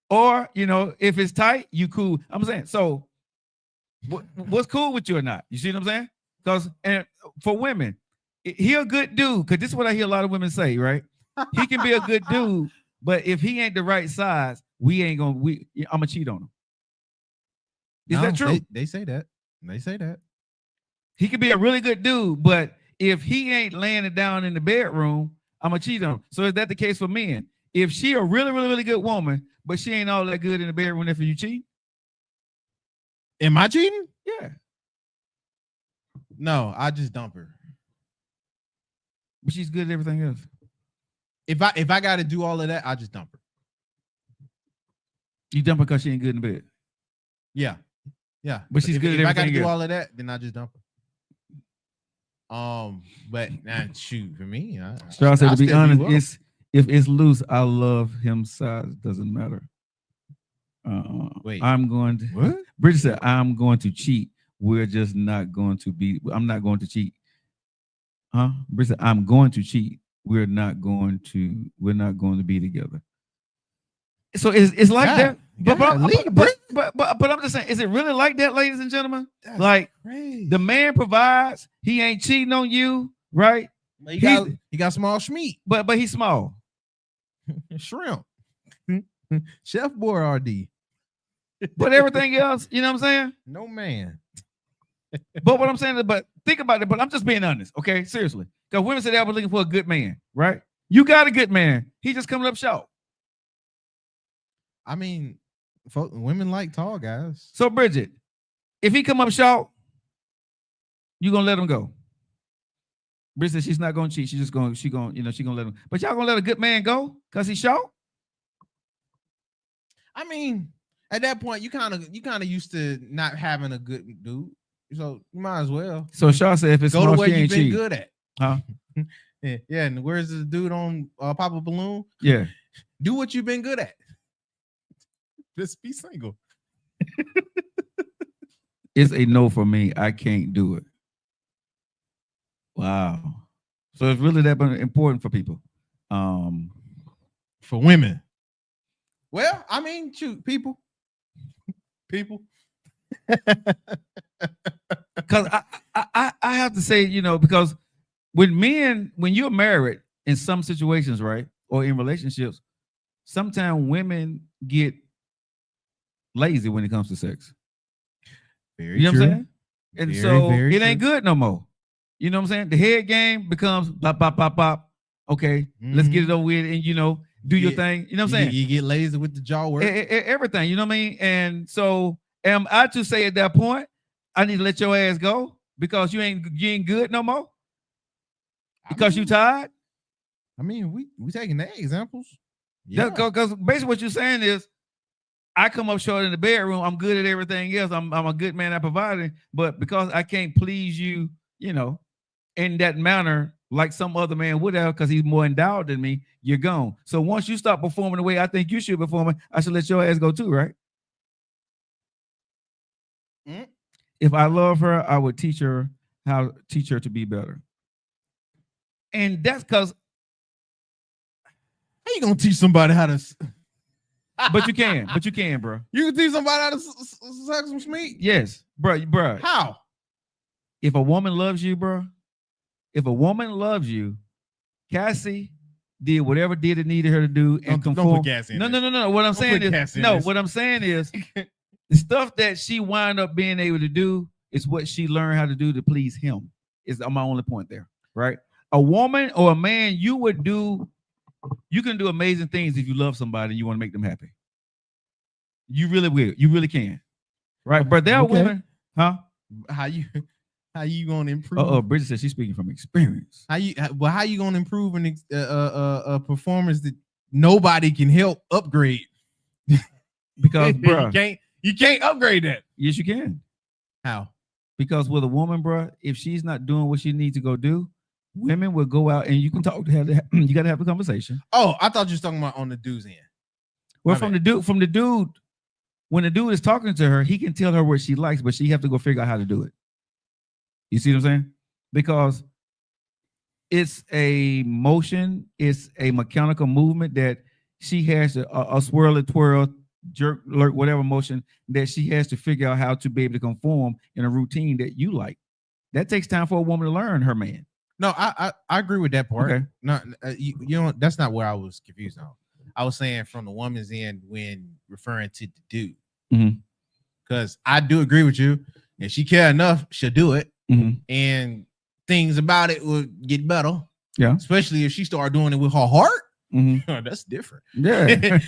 Or if it's tight, you cool. I'm saying, so what's cool with you or not? You see what I'm saying? Because and for women, he a good dude. Because this is what I hear a lot of women say, right? He can be a good dude, but if he ain't the right size, I'm gonna cheat on him. Is that true? They say that. They say that. He could be a really good dude, but if he ain't laying it down in the bedroom, I'm gonna cheat on him. So is that the case for men? If she a really, really, really good woman, but she ain't all that good in the bedroom, if you cheat? Am I cheating? Yeah. No, I just dump her. But she's good at everything else. If I got to do all of that, I just dump her. You dump her because she ain't good in bed. Yeah. But she's good at if I got to everything do else. all of that, then I just dump her. But now shoot for me. Strauss said, to be still honest, if it's loose, I love him size. Doesn't matter. Wait. I'm going to. What? Bridget said, I'm going to cheat. We're just not going to be. I'm not going to cheat. Huh? Bridget said, I'm going to cheat. We're not going to be together. So it's like that. But I'm just saying, is it really like that, ladies and gentlemen? That's like crazy. the man provides, he ain't cheating on you, right? He got small schmeat, but he's small. shrimp, chef boy RD. But everything else, you know what I'm saying? No man. But what I'm saying is, but think about it. But I'm just being honest, okay? Seriously, because women say they were looking for a good man, right? You got a good man. He just coming up short. I mean, women like tall guys. So Bridget, if he come up short, you gonna let him go? Bridget said she's not gonna cheat. She gonna let him. But y'all gonna let a good man go because he's short? I mean, at that point, you kind of used to not having a good dude, so you might as well. So Shaw said, if it's go small, to where she you've ain't been cheat. good at, huh? Yeah. And where's this dude on Pop a Balloon? Yeah. Do what you've been good at. Just be single. It's a no for me. I can't do it. Wow. So it's really that important for people. For women. Well, I mean, shoot, people. Because I have to say, because when you're married in some situations, right, or in relationships, sometimes women get lazy when it comes to sex. Very you know true. what I'm saying? And Very, so very it ain't true. good no more. You know what I'm saying? The head game becomes bop, bop, bop, bop. Okay, let's get it over with and, do your thing. You know what I'm saying? You get lazy with the jaw work. Everything, you know what I mean? And so am I to say at that point, I need to let your ass go because you ain't good no more? Because you tired? I mean, we taking that examples. Yeah. Because basically what you're saying is, I come up short in the bedroom. I'm good at everything else. I'm a good man at providing, but because I can't please you, in that manner, like some other man would have, because he's more endowed than me, you're gone. So once you start performing the way I think you should perform, I should let your ass go too, right? Mm. If I love her, I would teach her to be better. And that's because how you gonna teach somebody how to? But you can, bro. You can teach somebody how to suck some meat. Yes, bro. How? If a woman loves you, bro. If a woman loves you, Cassie did whatever it needed her to do and conform. Don't put Cassie in No. What I'm saying is the stuff that she wound up being able to do is what she learned how to do to please him. Is my only point there, right? A woman or a man, you can do amazing things if you love somebody and you want to make them happy. You really will. You really can, right? But there are women, huh? How you gonna improve? Bridget said she's speaking from experience. How you gonna improve a performance that nobody can help upgrade? Because, bro, you can't upgrade that. Yes, you can. How? Because with a woman, bro, if she's not doing what she needs to go do, women will go out and you can talk to her. You got to have a conversation. Oh, I thought you were talking about on the dude's end. Well, from the dude, when the dude is talking to her, he can tell her what she likes, but she have to go figure out how to do it. You see what I'm saying? Because it's a motion, it's a mechanical movement that she has a swirl, twirl, jerk, lurk, whatever motion that she has to figure out how to be able to conform in a routine that you like. That takes time for a woman to learn her man. No, I agree with that part. Okay. No, that's not where I was confused on. I was saying from the woman's end when referring to the dude. Because I do agree with you. If she care enough, she'll do it. And things about it will get better. Yeah. Especially if she start doing it with her heart. That's different. Yeah.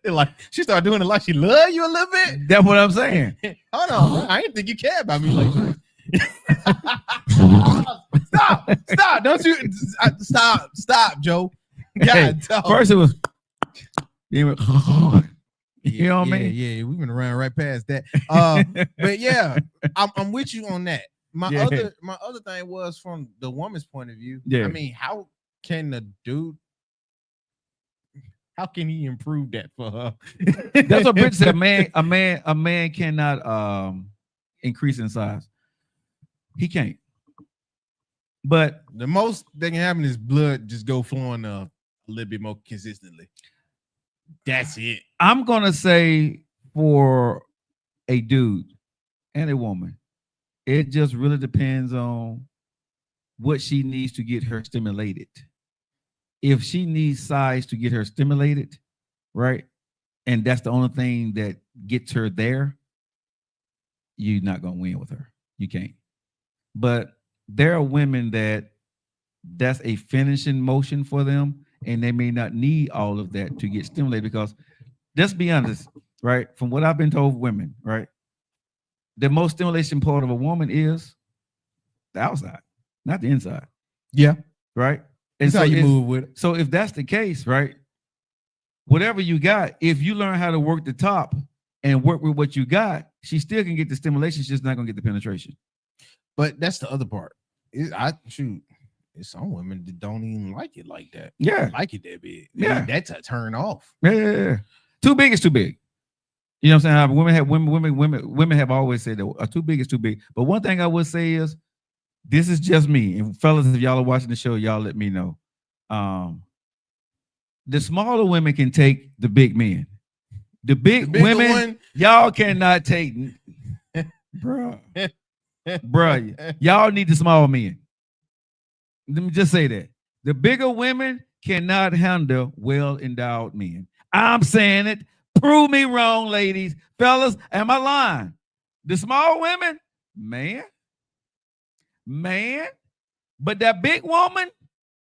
Like she start doing it like she love you a little bit. That's what I'm saying. Hold on. I didn't think you cared about me like that. Stop. Don't you stop, Joe. God, first it was you know what I mean? Yeah, we've been running right past that. But yeah, I'm with you on that. My other thing was from the woman's point of view. Yeah. I mean, how can the dude? How can he improve that for her? That's what Bridget said. A man cannot increase in size. He can't. But the most that can happen is blood just go flowing a little bit more consistently. That's it. I'm gonna say for a dude and a woman, it just really depends on what she needs to get her stimulated. If she needs size to get her stimulated, right? And that's the only thing that gets her there, you're not gonna win with her. You can't. But there are women that's a finishing motion for them, and they may not need all of that to get stimulated. Because let's be honest, right? From what I've been told, women, right? The most stimulation part of a woman is the outside, not the inside. Yeah. Right. And that's how you move with it. So if that's the case, right? Whatever you got, if you learn how to work the top and work with what you got, she still can get the stimulation. She's just not gonna get the penetration. But that's the other part. It's some women that don't even like it like that. Yeah. Like it that big. Yeah. That's a turn off. Yeah. Too big is too big. You know what I'm saying? Women have always said that too big is too big. But one thing I would say is, this is just me. And fellas, if y'all are watching the show, y'all let me know. The smaller women can take the big men. The big women, y'all cannot take, bruh. Y'all need the small men. Let me just say that. The bigger women cannot handle well-endowed men. I'm saying it. Prove me wrong, ladies. Fellas, am I lying? The small women, man. man. But that big woman,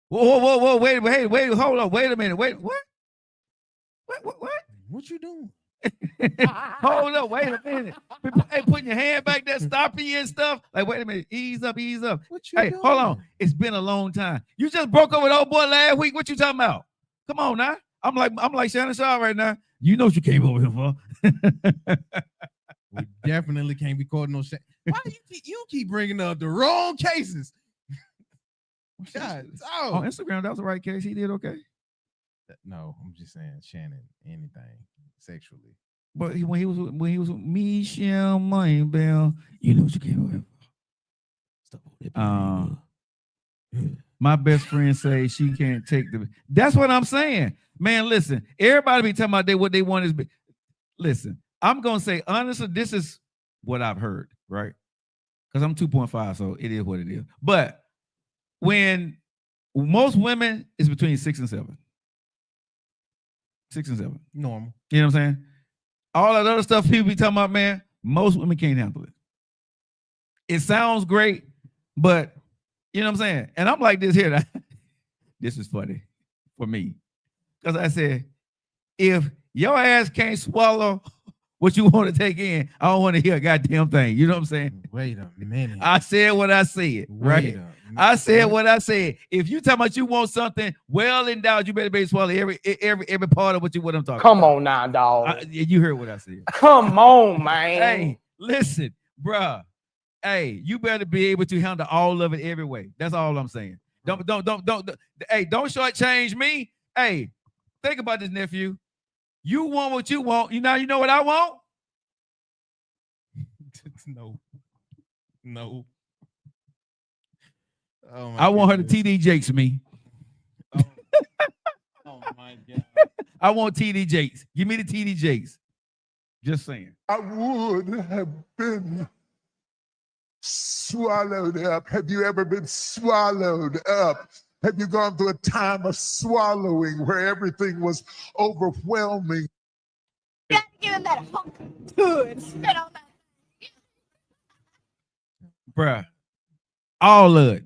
whoa, wait, hold on, wait a minute, wait, what? What you doing? Hold up, wait a minute. Hey, putting your hand back there, stopping you and stuff. Like, wait a minute, ease up. What you Hey, doing? hold on. It's been a long time. You just broke up with old boy last week. What you talking about? Come on now. I'm like Shannon Shaw right now. You know what you came over here for. We definitely can't be quoting no shit. Why do you keep bringing up the wrong cases? God, On Instagram, that was the right case. He did okay. No, I'm just saying, Shannon, anything sexually. But when he was with Michelle Maybell, you know what you came over here for. My best friend say she can't take the. That's what I'm saying, man. Listen, everybody be talking about what they want is. Listen, I'm gonna say honestly, this is what I've heard, right? Because I'm 2.5, so it is what it is. But when most women is between 6 and 7. 6 and 7. Normal. You know what I'm saying? All that other stuff people be talking about, man, most women can't handle it. It sounds great, but you know what I'm saying? And I'm like this here. This is funny for me. Because I said, if your ass can't swallow what you want to take in, I don't want to hear a goddamn thing. You know what I'm saying? Wait a minute. I said what I said, right? I said what I said. If you talking about you want something well endowed, you better be swallow every part of what I'm talking Come about. on now, dog. You heard what I said. Come on, man. Hey, listen, bruh. Hey, you better be able to handle all of it every way. That's all I'm saying. Don't shortchange me. Hey, think about this, nephew. You want what you want. You know what I want? No. Oh I want her to TD Jakes me. Oh my God. I want TD Jakes. Give me the TD Jakes. Just saying. I would have been swallowed up. Have you ever been swallowed up? Have you gone through a time of swallowing where everything was overwhelming? You gotta give him that hunk good. Spit on that. Bruh. All of it.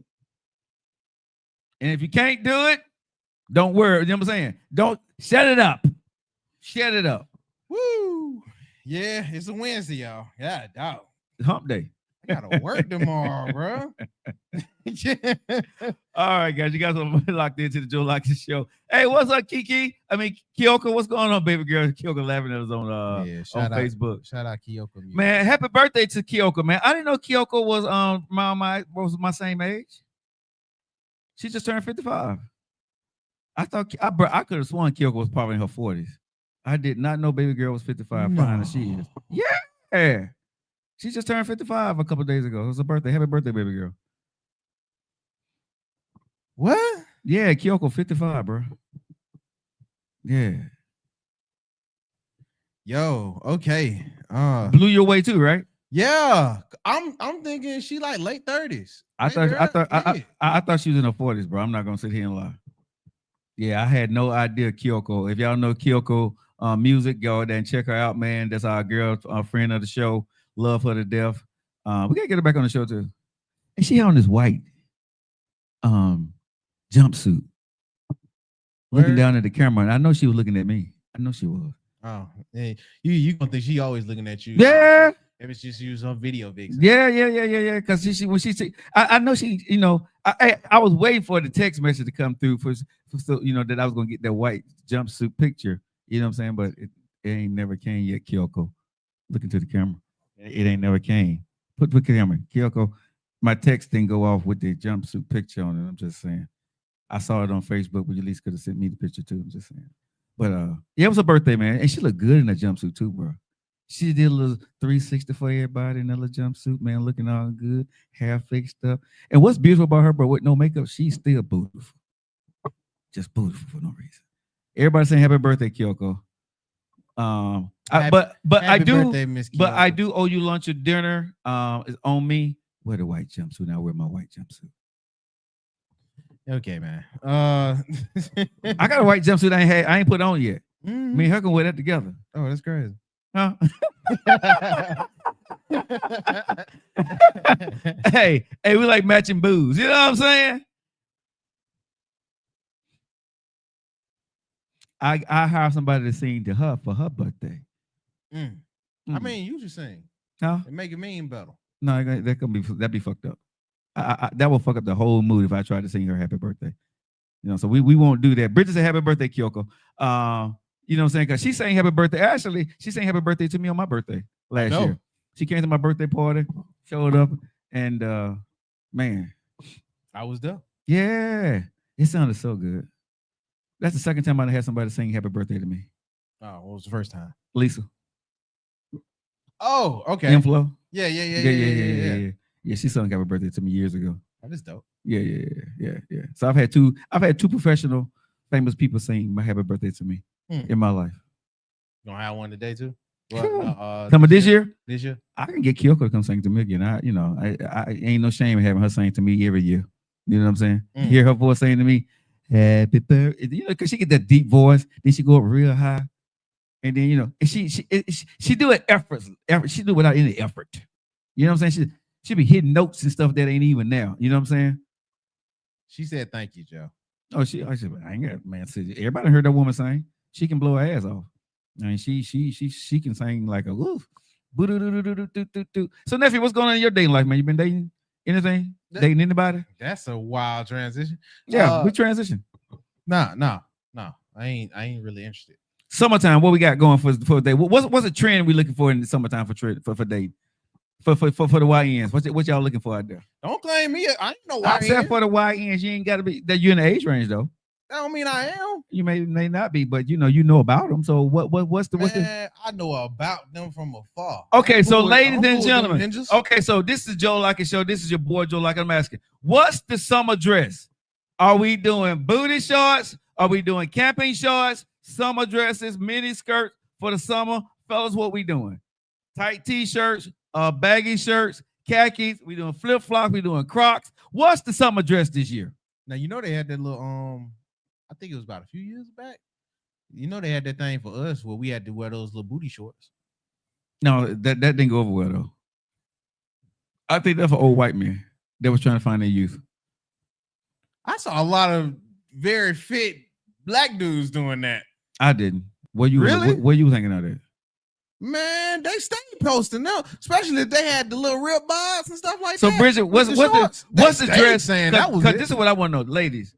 And if you can't do it, don't worry. You know what I'm saying? Don't shut it up. Shut it up. Woo. Yeah, it's a Wednesday, y'all. Yeah, dog. Hump day. I gotta work tomorrow, bro. All right, guys. You guys are locked into the Joe Lockett Show. Hey, what's up, Kiki? I mean, Kyoko, what's going on, baby girl? Kyoko laughing at us on Facebook. Shout out Kyoko. Man, happy birthday to Kyoko, man. I didn't know Kyoko was my same age. She just turned 55. I thought I could have sworn Kyoko was probably in her 40s. I did not know baby girl was 55, fine as she is. Yeah. She just turned 55 a couple days ago. It was her birthday. Happy birthday, baby girl. What? Yeah, Kyoko 55, bro. Yeah. Yo, okay. Blew your way too, right? Yeah. I'm thinking she like late 30s. I thought she was in her 40s, bro. I'm not gonna sit here and lie. Yeah, I had no idea Kyoko. If y'all know Kyoko music, go there and check her out, man. That's our girl, friend of the show. Love her to death. We gotta get her back on the show too. And she had on this white jumpsuit, looking down at the camera. And I know she was looking at me. I know she was. Oh, hey, you gonna think she always looking at you? Yeah. If it's just used on video, big. Yeah. Because she when she said, I know she, I was waiting for the text message to come through for that I was gonna get that white jumpsuit picture. You know what I'm saying? But it ain't never came yet, Kyoko. Look into the camera. It ain't never came. Put the camera, Kyoko. My text didn't go off with the jumpsuit picture on it. I'm just saying. I saw it on Facebook, but you at least could have sent me the picture too. I'm just saying. But yeah, it was her birthday, man, and she looked good in that jumpsuit too, bro. She did a little 360 for everybody in that little jumpsuit, man, looking all good, hair fixed up. And what's beautiful about her, bro, with no makeup, she's still beautiful. Just beautiful for no reason. Everybody saying happy birthday, Kyoko. I do owe you lunch or dinner. It's on me. Wear the white jumpsuit. Now wear my white jumpsuit. Okay, man. I got a white jumpsuit I ain't put on yet. Mm-hmm. Me and her can wear that together. Oh, that's crazy. Huh? Hey, we like matching booze. You know what I'm saying? I hire somebody to sing to her for her birthday. I mean, you should sing. Huh? And make it mean better. No, that'd be fucked up. That will fuck up the whole mood if I tried to sing her happy birthday. You know, so we won't do that. Bridget said happy birthday, Kyoko. You know what I'm saying? Because she sang happy birthday. Actually, she sang happy birthday to me on my birthday last year. She came to my birthday party, showed up, and man, I was there. Yeah, it sounded so good. That's the second time I had somebody sing happy birthday to me. Oh, what was the first time? Lisa. Oh, okay. Inflow. Yeah. Yeah, she sung happy birthday to me years ago. That is dope. Yeah. So I've had two professional, famous people sing my happy birthday to me in my life. You gonna have one today too? Coming this year? This year? I can get Kyoko to come sing to me again. I ain't no shame in having her sing to me every year. You know what I'm saying? Hear her voice saying to me, happy birthday. You know, because she get that deep voice, then she go up real high. And then, you know, and she do it effortless. She do it without any effort. You know what I'm saying? She be hitting notes and stuff that ain't even there. You know what I'm saying? She said, "Thank you, Joe." Oh, I said, I ain't got, man. Everybody heard that woman sing. She can blow her ass off. I mean, she can sing like a woof. So, nephew, what's going on in your dating life, man? You been dating anything? Dating anybody? That's a wild transition. Yeah, we transition. No. I ain't really interested. Summertime, what we got going for a day? What's a trend we looking for in the summertime for dating? For the YNs, what y'all looking for out there? Don't claim me. I ain't no YN. I said for the YNs, you ain't got to be that you're in the age range though. That don't mean I am. You may not be, but you know about them. So what's the? I know about them from afar. Okay, so ladies and gentlemen. Okay, so this is Joe Lockett Show. This is your boy Joe Lockett. I'm asking, what's the summer dress? Are we doing booty shorts? Are we doing camping shorts? Summer dresses, mini skirts for the summer, fellas? What we doing? Tight t-shirts, baggy shirts, khakis. We doing flip flops. We doing Crocs. What's the summer dress this year? Now you know they had that little I think it was about a few years back. You know they had that thing for us where we had to wear those little booty shorts. No, that didn't go over well though. I think that's for old white men that was trying to find their youth. I saw a lot of very fit black dudes doing that. I didn't. Where you hanging out at? Man, they stay posting now, especially if they had the little rib bars and stuff like that. So Bridget, what's the dress saying? That was this is what I want to know, ladies.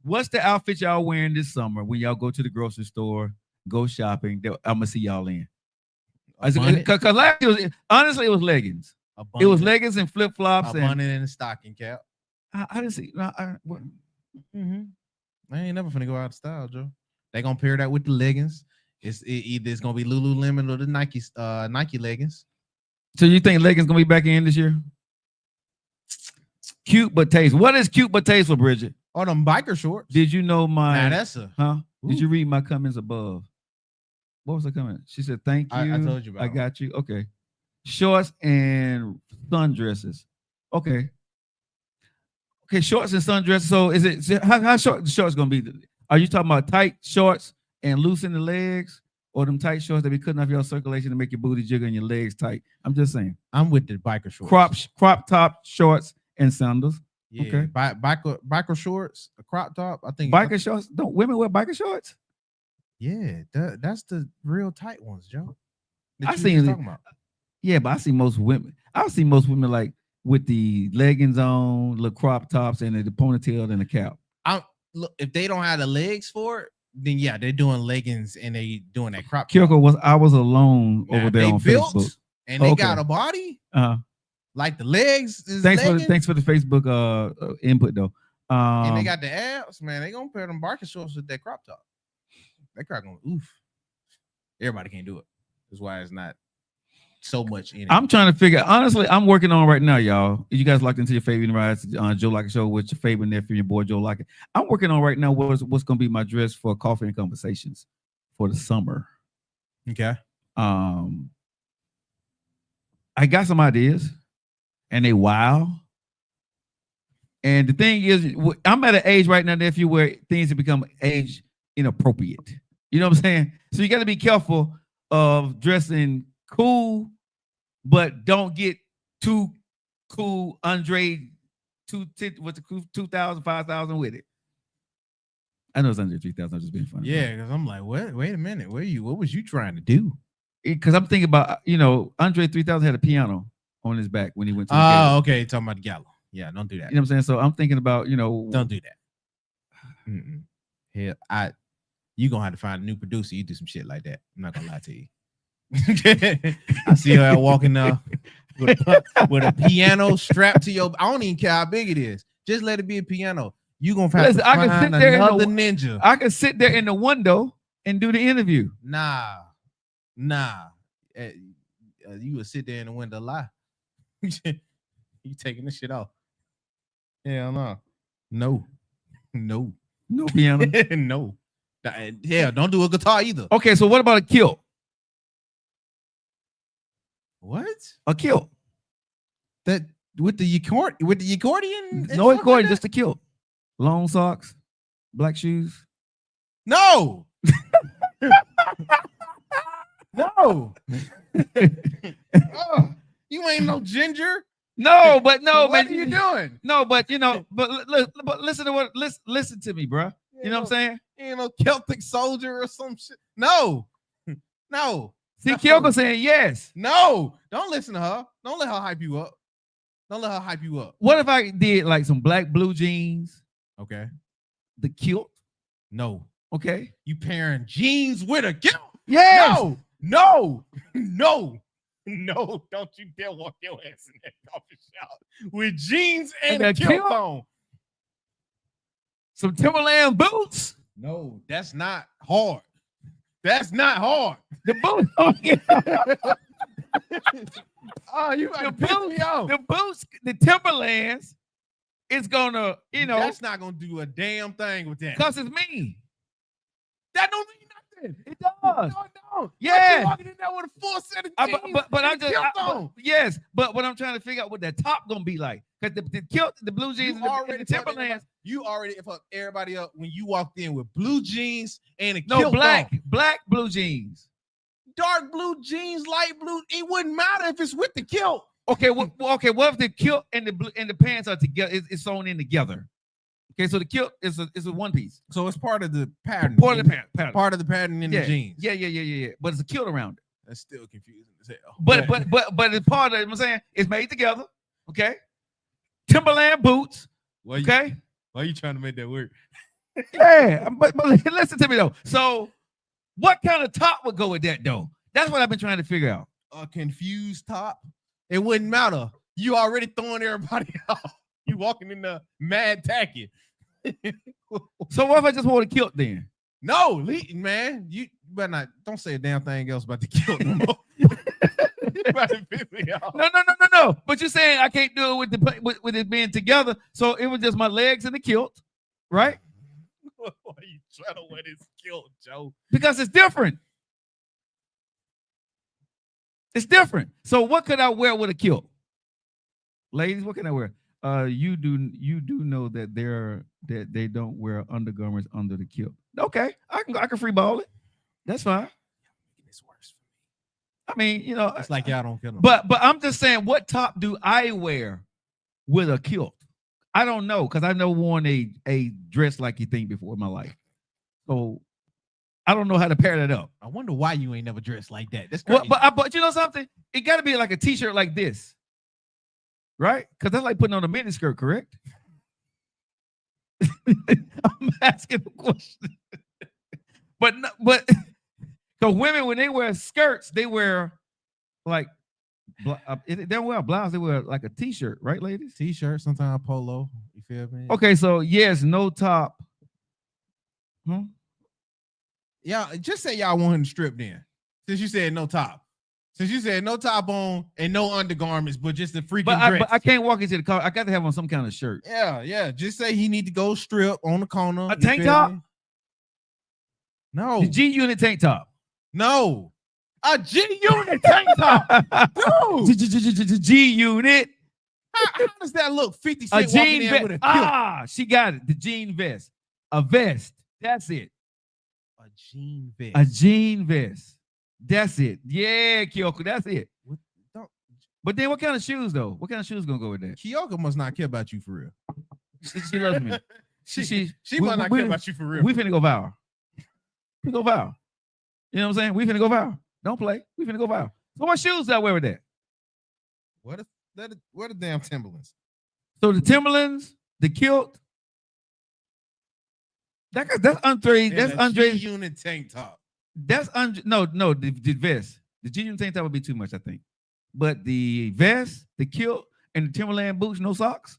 What's the outfit y'all wearing this summer when y'all go to the grocery store, go shopping? I'm gonna see y'all in. Because last year, honestly, it was leggings. It was leggings and flip flops, a bunny and a stocking cap. I didn't see. No, I ain't never finna go out of style, Joe. They gonna pair that with the leggings. Either it's gonna be Lululemon or the Nike leggings. So you think leggings gonna be back in this year? Cute but tasteful. What is cute but tasteful, Bridget? Oh, them biker shorts. Did you know my? Nah, that's a. Huh? Ooh. Did you read my comments above? What was the comment? She said, "Thank you." I told you about. I got you. Okay. Shorts and sundresses. Okay. Okay, shorts and sundresses. So is it how short the shorts gonna be? Are you talking about tight shorts and loosen the legs, or them tight shorts that be cutting off your circulation to make your booty jiggle and your legs tight? I'm just saying. I'm with the biker shorts. Crop top shorts and sandals. Yeah, okay. Biker shorts, a crop top. I think biker shorts. Don't women wear biker shorts? Yeah, that's the real tight ones, Joe. I see. Yeah, but I see most women. I see most women like with the leggings on, the crop tops, and the ponytail and the cap. Look, if they don't have the legs for it, then yeah, they're doing leggings and they doing that crop. Kyoko I was alone over there on Facebook, and they got a body. Like the legs. Thanks for the Facebook input though. And they got the abs, man. They gonna pair them biker shorts with that crop top. That crop gonna oof. Everybody can't do it. That's why it's not so much in it. I'm trying to figure. Honestly, I'm working on right now, y'all. You guys locked into your favorite rides, Joe Lockett Show with your favorite nephew, your boy Joe Lockett. I'm working on right now what's gonna be my dress for Coffee and Conversations for the summer. Okay. I got some ideas. And they wow. And the thing is, I'm at an age right now, nephew, where things have become age inappropriate. You know what I'm saying? So you got to be careful of dressing cool, but don't get too cool Andre 2,000, 5,000 with it. I know it's under 3,000. I'm just being funny. Yeah, because I'm like, what? Wait a minute. What was you trying to do? Because I'm thinking about, Andre 3000 had a piano on his back when he went to the Oh, okay. Talking about the gala. Yeah, don't do that. You know what I'm saying? So I'm thinking about, Don't do that. Hell, you gonna have to find a new producer. You do some shit like that. I'm not gonna lie to you. I see her walking with a piano strapped to your. I don't even care how big it is. Just let it be a piano. You gonna have to find another ninja. I can sit there in the window and do the interview. Nah. You would sit there in the window lie. You taking this shit off? Hell no. No piano. No. Hell, don't do a guitar either. Okay, so what about a kilt? What? A kilt. That with the accordion? No accordion, just a kilt. Long socks, black shoes. No. No. You ain't no ginger. No, but no, what man. Are you doing? No, but but listen to me, bro. You know what I'm saying? You ain't no Celtic soldier or some shit. No. See, Kyoko saying yes. No, don't listen to her. Don't let her hype you up. What if I did like some black blue jeans? Okay. The kilt? No. Okay. You pairing jeans with a kilt? Yes. No. Don't you dare walk your ass in that coffee shop with jeans and a kilt on. Some Timberland boots? No, that's not hard. The boots. Oh, you the boots, the Timberlands is gonna, that's not gonna do a damn thing with that. Because it's me. That don't mean nothing. It does. No. Yeah. You walking in there with a full set of jeans. Yes, but what I'm trying to figure out what that top gonna be like. Because the kilt, the blue jeans, and the Timberlands. You already fucked everybody up when you walked in with blue jeans and a kilt. No, black blue jeans. Dark blue jeans, light blue. It wouldn't matter if it's with the kilt. Okay, what if the kilt and the pants are together? It's sewn in together. Okay, so the kilt is a one piece. So it's part of the pattern. Part of the pattern. Part of the pattern in the jeans. Yeah. But it's a kilt around it. That's still confusing as hell. But it's part of it. I'm saying it's made together. Okay. Timberland boots. Okay. Why are you trying to make that work? Yeah, but listen to me though. So, what kind of top would go with that though? That's what I've been trying to figure out. A confused top. It wouldn't matter. You already throwing everybody off. You walking in the mad tacky. So what if I just wore a kilt then? No, man. You better not. Don't say a damn thing else about the kilt no more. No. But you're saying I can't do it with it being together. So it was just my legs and the kilt, right? Why are you trying to wear this kilt, Joe? Because it's different. It's different. So what could I wear with a kilt? Ladies, what can I wear? You do know that they don't wear undergarments under the kilt. Okay, I can free ball it. That's fine. It's worse for me. I mean, it's like y'all don't kill them. But I'm just saying, what top do I wear with a kilt? I don't know because I've never worn a dress like you think before in my life. So I don't know how to pair that up. I wonder why you ain't never dressed like that. That's crazy. But you know something? It got to be like a t-shirt like this. Right? Because that's like putting on a miniskirt, correct? I'm asking a question. but because women, when they wear skirts, they wear like, they don't wear a blouse, they wear like a t-shirt, right, ladies? T-shirt, sometimes polo. You feel me? Okay, so yes, no top. Yeah, just say y'all want him to strip then. Since you said no top. Since you said no top on and no undergarments, but just a freaking dress. But I can't walk into the car. I got to have on some kind of shirt. Yeah. Just say he need to go strip on the corner. A tank top? No. The G-Unit tank top? No. A G-Unit tank top. Dude. G-Unit. How does that look? 50 Cent walking in with a kilt. She got it. The jean vest. A vest. That's it. A jean vest. A jean vest. That's it. Yeah, Kyoko, that's it. But then what kind of shoes though? What kind of shoes gonna go with that? Kyoko must not care about you for real. She loves me. She must not care about you for real. We finna go viral. We go viral. You know what I'm saying? We finna go viral. Don't play. We finna go viral. So what shoes do I wear with that? What the damn Timberlands? So the Timberlands, the kilt. That's Andre. That's Andre. G-Unit tank top. That's no, the vest. The G-Unit tank top would be too much, I think. But the vest, the kilt, and the Timberland boots, no socks.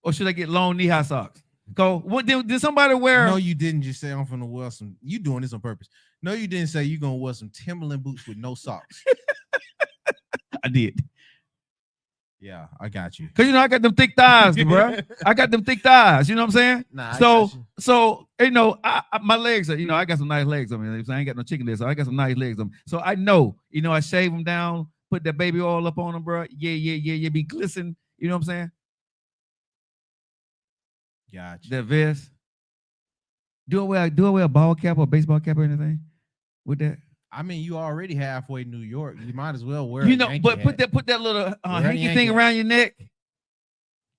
Or should I get long knee-high socks? Go. What did somebody wear? No, you didn't just say I'm gonna wear some. You doing this on purpose? No, you didn't say you're gonna wear some Timberland boots with no socks. I did. Yeah, I got you. Cause you know I got them thick thighs, bro. I got them thick thighs. You know what I'm saying? Nah, So you know, my legs are. You know, I got some nice legs on me. I ain't got no chicken legs, so I got some nice legs on me. So I know. You know, I shave them down, put that baby oil up on them, bro. Yeah. Be glistening. You know what I'm saying? Gotcha. That vest. Do I wear a ball cap or a baseball cap or anything with that? I mean, you already halfway New York. You might as well wear. You know, but put that little hanky thing around your neck,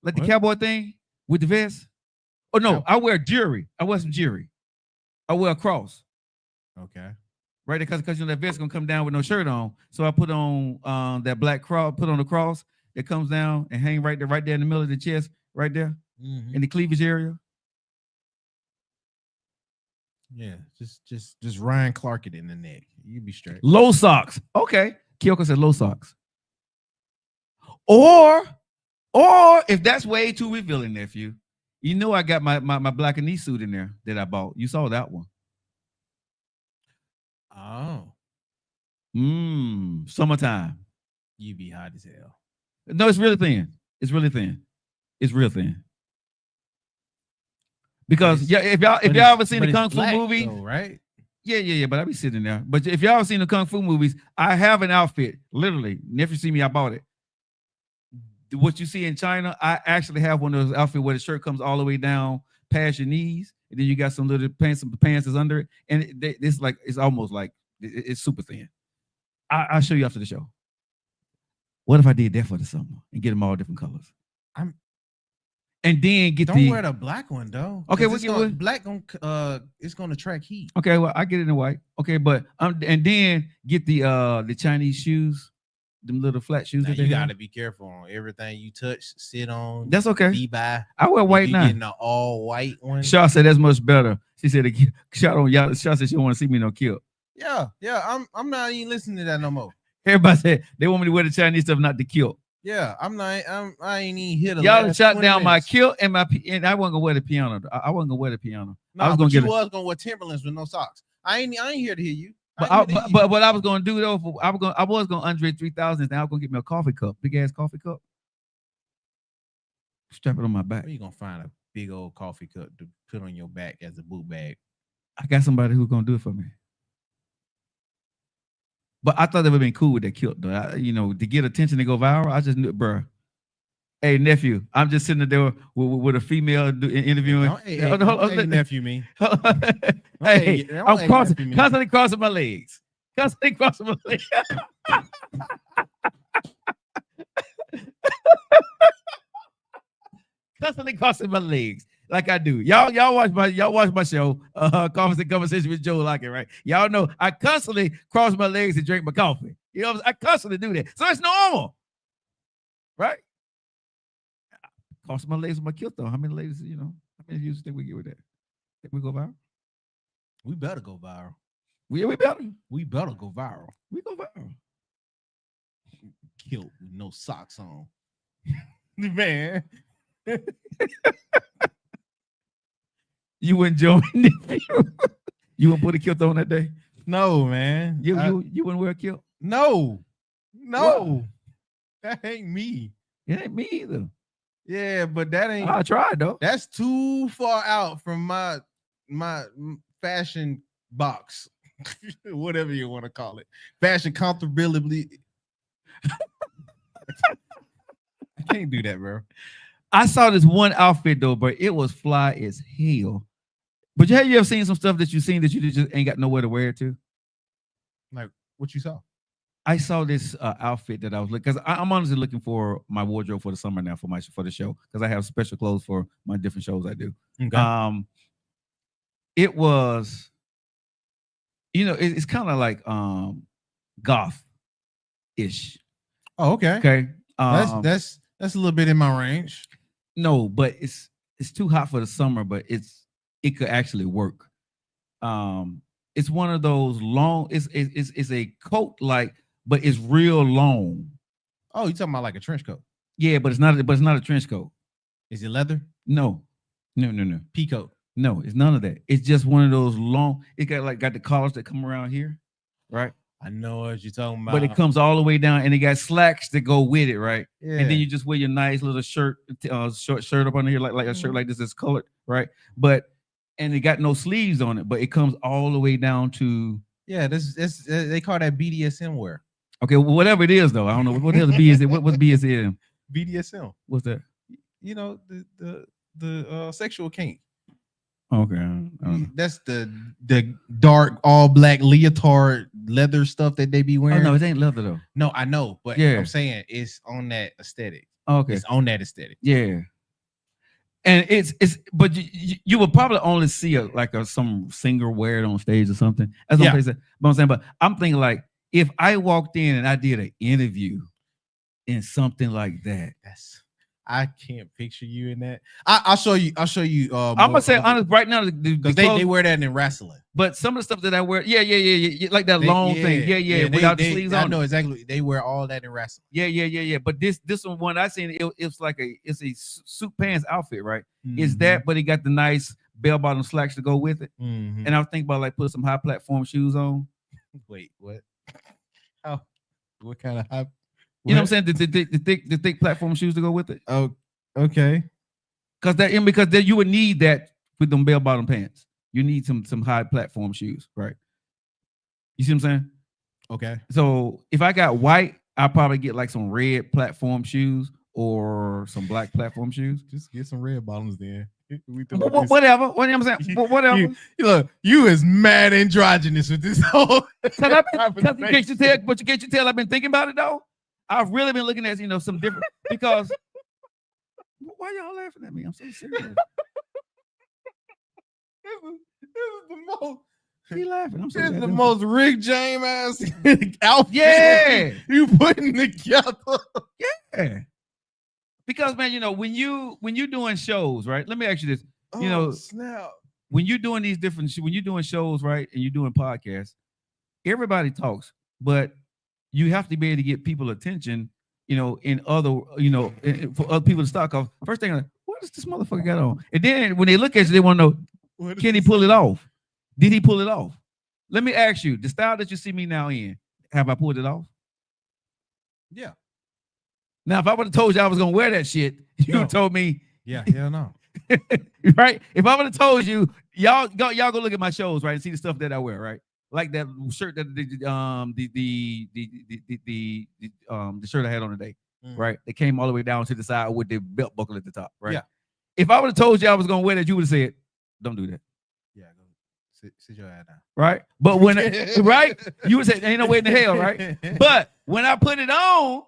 like the cowboy thing with the vest. Oh no, I wear jewelry. I wear some jewelry. I wear a cross. Okay. Right, because you know that vest gonna come down with no shirt on, so I put on that black cross. Put on the cross that comes down and hang right there in the middle of the chest, right there in the cleavage area. Yeah, just Ryan Clark it in the neck. You be straight. Low socks. Okay. Kyoko said low socks. Or if that's way too revealing, nephew, you know I got my black and knee suit in there that I bought. You saw that one. Oh. Summertime. You be hot as hell. No, it's really thin. It's really thin. It's real thin. Because if y'all ever seen the Kung Fu movie, though, right? Yeah. But I be sitting there. But if y'all ever seen the Kung Fu movies, I have an outfit. Literally, if you see me, I bought it. What you see in China, I actually have one of those outfits where the shirt comes all the way down past your knees, and then you got some little pants is under it, and it's almost like it's super thin. I'll show you after the show. What if I did that for the summer and get them all different colors? And then don't wear the black one though. Okay, black it's gonna attract heat. Okay, well I get it in white. Okay, but and then get the Chinese shoes, them little flat shoes. Now, you gotta be careful on everything you touch, sit on. That's okay. Be by. I wear white now. Getting the all white one. Shaw said that's much better. She said Shaw said she don't want to see me no kill. Yeah. I'm not even listening to that no more. Everybody said they want me to wear the Chinese stuff, not the kilt. Yeah, I ain't even here to. Y'all shot down my kilt and I wasn't gonna wear the piano. I wasn't gonna wear the piano. No, I was gonna wear Timberlands with no socks. I ain't here to hear you. But what I was gonna do though, I was gonna Andre 3000, and I was gonna get me a coffee cup, big ass coffee cup. Strap it on my back. Where you gonna find a big old coffee cup to put on your back as a boot bag? I got somebody who's gonna do it for me. But I thought it would have been cool with that kilt, though. To get attention to go viral, I just knew, bro. Hey, nephew, I'm just sitting there with a female interviewing. Hey, nephew, me. Hey, I'm constantly crossing my legs. Constantly crossing my legs. Constantly crossing my legs. Like I do. Y'all watch my show, Conversation with Joe Lockett, right? Y'all know I constantly cross my legs and drink my coffee. You know, I constantly do that. So it's normal. Right? Cross my legs with my kilt though. How many ladies, how many views think we get with that? Think we go viral? We better go viral. We better. We better go viral. We go viral. Kilt with no socks on. Man. You wouldn't join me. You wouldn't put a kilt on that day? No, man. You wouldn't wear a kilt? No. What? That ain't me. It ain't me either. Yeah, but that ain't. I tried though. That's too far out from my fashion box, whatever you want to call it. Fashion comfortability. I can't do that, bro. I saw this one outfit though, but it was fly as hell. But have you ever seen some stuff that you seen that you just ain't got nowhere to wear it to? Like what you saw? I saw this outfit that I was looking because I'm honestly looking for my wardrobe for the summer now for the show because I have special clothes for my different shows I do. Okay. It was, it's kind of like goth ish. Oh, okay. Okay. That's a little bit in my range. No, but it's too hot for the summer, but it could actually work. It's one of those long. It's a coat like, but it's real long. Oh, you talking about like a trench coat? Yeah, but it's not. But it's not a trench coat. Is it leather? No. Pea coat? No, it's none of that. It's just one of those long. It got the collars that come around here, right? I know what you're talking about. But it comes all the way down, and it got slacks that go with it, right? Yeah. And then you just wear your nice little shirt, short shirt up under here, like a shirt like this is colored, right? And it got no sleeves on it, but it comes all the way down to. Yeah, this they call that BDSM wear. Okay, well, whatever it is, though, I don't know what the hell the B is. What's BDSM? BDSM. What's that? You know the sexual kink. Okay, I don't know. That's the dark all black leotard leather stuff that they be wearing. Oh, no, it ain't leather though. No, I know, but Yeah. I'm saying it's on that aesthetic. Okay, It's on that aesthetic. yeah. And but you would probably only see some singer wear it on stage or something. That's what I'm saying. But I'm thinking like if I walked in and I did an interview in something like that. I can't picture you in that. I'll show you. I'm gonna say honest right now because they wear that in wrestling. But some of the stuff that I wear, yeah, like that long thing, without the sleeves on. I know exactly. They wear all that in wrestling. Yeah. But this one I seen, it's like it's a suit pants outfit, right? It's that, but it got the nice bell bottom slacks to go with it. And I was thinking about like put some high platform shoes on. Wait, what? How? What kind of high? You know what I'm saying? The thick platform shoes to go with it. Oh, okay. Because you would need that with them bell bottom pants. You need some high platform shoes, right? You see what I'm saying? Okay. So if I got white, I'll probably get like some red platform shoes or some black platform shoes. Just get some red bottoms then. Whatever. What I'm saying? Whatever. You is mad androgynous with this whole. Can't you tell I've been thinking about it though? I've really been looking at some different because why y'all laughing at me? I'm so serious. This is the most. He laughing. I'm so This is the most Rick James ass outfit. Yeah, you putting together. Yeah, because man, when you're doing shows, right? Let me ask you this. Snap. When you're doing when you're doing shows, right, and you're doing podcasts, everybody talks, but you have to be able to get people attention, in other, for other people to start off. First thing, like, what does this motherfucker got on? And then when they look at you, they want to know, can he pull it off? Did he pull it off? Let me ask you, the style that you see me now in, have I pulled it off? Yeah. Now, if I would have told you I was going to wear that shit, you would have told me. Yeah, hell no. Right? If I would have told you, y'all go look at my shows, right, and see the stuff that I wear, right? Like that shirt that the shirt I had on today, right? It came all the way down to the side with the belt buckle at the top, right? Yeah. If I would have told you I was gonna wear that, you would have said, "Don't do that." Yeah, go sit your ass down. Right? But when right, you would say, "Ain't no way in the hell," right? But when I put it on,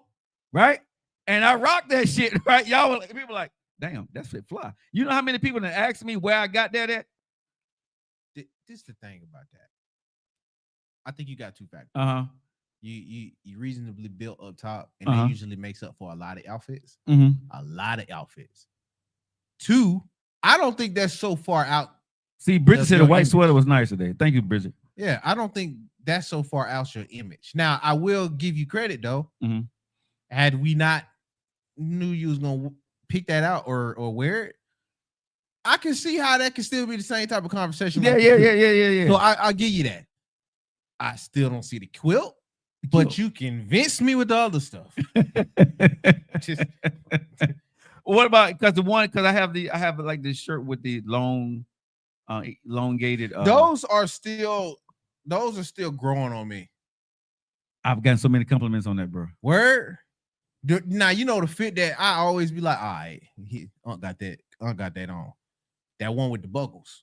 right, and I rock that shit, right, y'all were like, people like, "Damn, that's fit fly." You know how many people that asked me where I got that at? This is the thing about that. I think you got two factors. You reasonably built up top, and that usually makes up for a lot of outfits. A lot of outfits. Two, I don't think that's so far out. See, Bridget said a white sweater was nice today. Thank you, Bridget. Yeah, I don't think that's so far out your image. Now, I will give you credit though. Had we not knew you was gonna pick that out or wear it, I can see how that can still be the same type of conversation. Yeah. So I'll give you that. I still don't see the quilt, but you convinced me with the other stuff. What about because I have like this shirt with the long, elongated. Those are still growing on me. I've gotten so many compliments on that, bro. Word. Now the fit that I always be like, all right, got that on. That one with the buckles.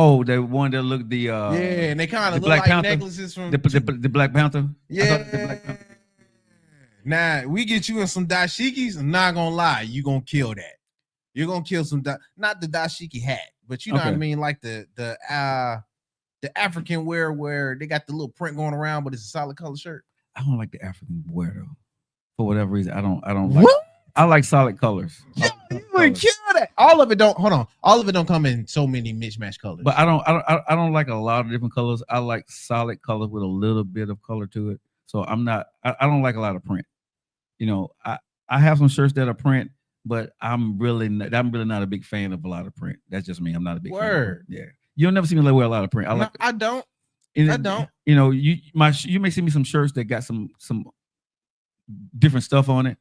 Oh, the one that looked yeah, and they kind the of look Black like Panther? necklaces from the Black Panther. I yeah. thought the Black Panther. Now we get you in some dashikis. I'm not gonna lie, you gonna kill that. You're gonna kill some not the dashiki hat, but you know what I Okay. mean, like the African wear where they got the little print going around, but it's a solid color shirt. I don't like the African wear though. For whatever reason, I don't like. I like solid colors. You would kill that. All of it don't All of it don't come in so many mismatched colors. But I don't like a lot of different colors. I like solid colors with a little bit of color to it. So I don't like a lot of print. You know, I have some shirts that are print, but I'm really not a big fan of a lot of print. That's just me. I'm not a big fan of print. Yeah. You'll never see me wear a lot of print. I don't. You know, you may see me some shirts that got some different stuff on it.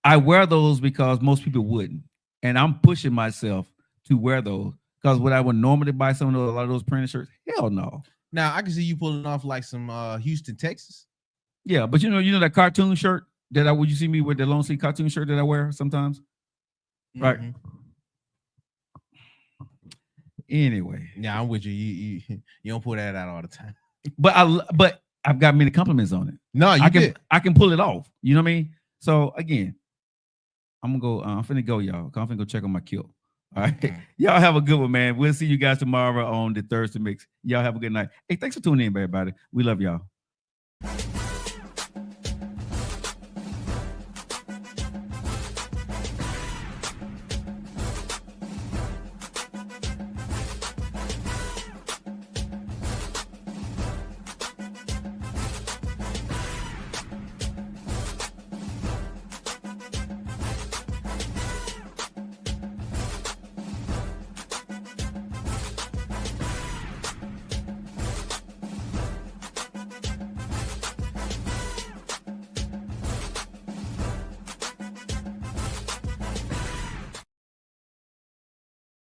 I wear those because most people wouldn't, and I'm pushing myself to wear those because would I would normally buy a lot of those printed shirts? Hell no. Now I can see you pulling off like some Houston, Texas. Yeah, but you know that cartoon shirt that would you see me with the Lone Sea cartoon shirt that I wear sometimes, right? Anyway, yeah, I'm with you. You don't pull that out all the time. But I've got many compliments on it. No, I can pull it off. You know what I mean? So again, I'm finna go, y'all. I'm finna go check on my kilt. All right. Y'all have a good one, man. We'll see you guys tomorrow on the Thursday Mix. Y'all have a good night. Hey, thanks for tuning in, everybody. We love y'all.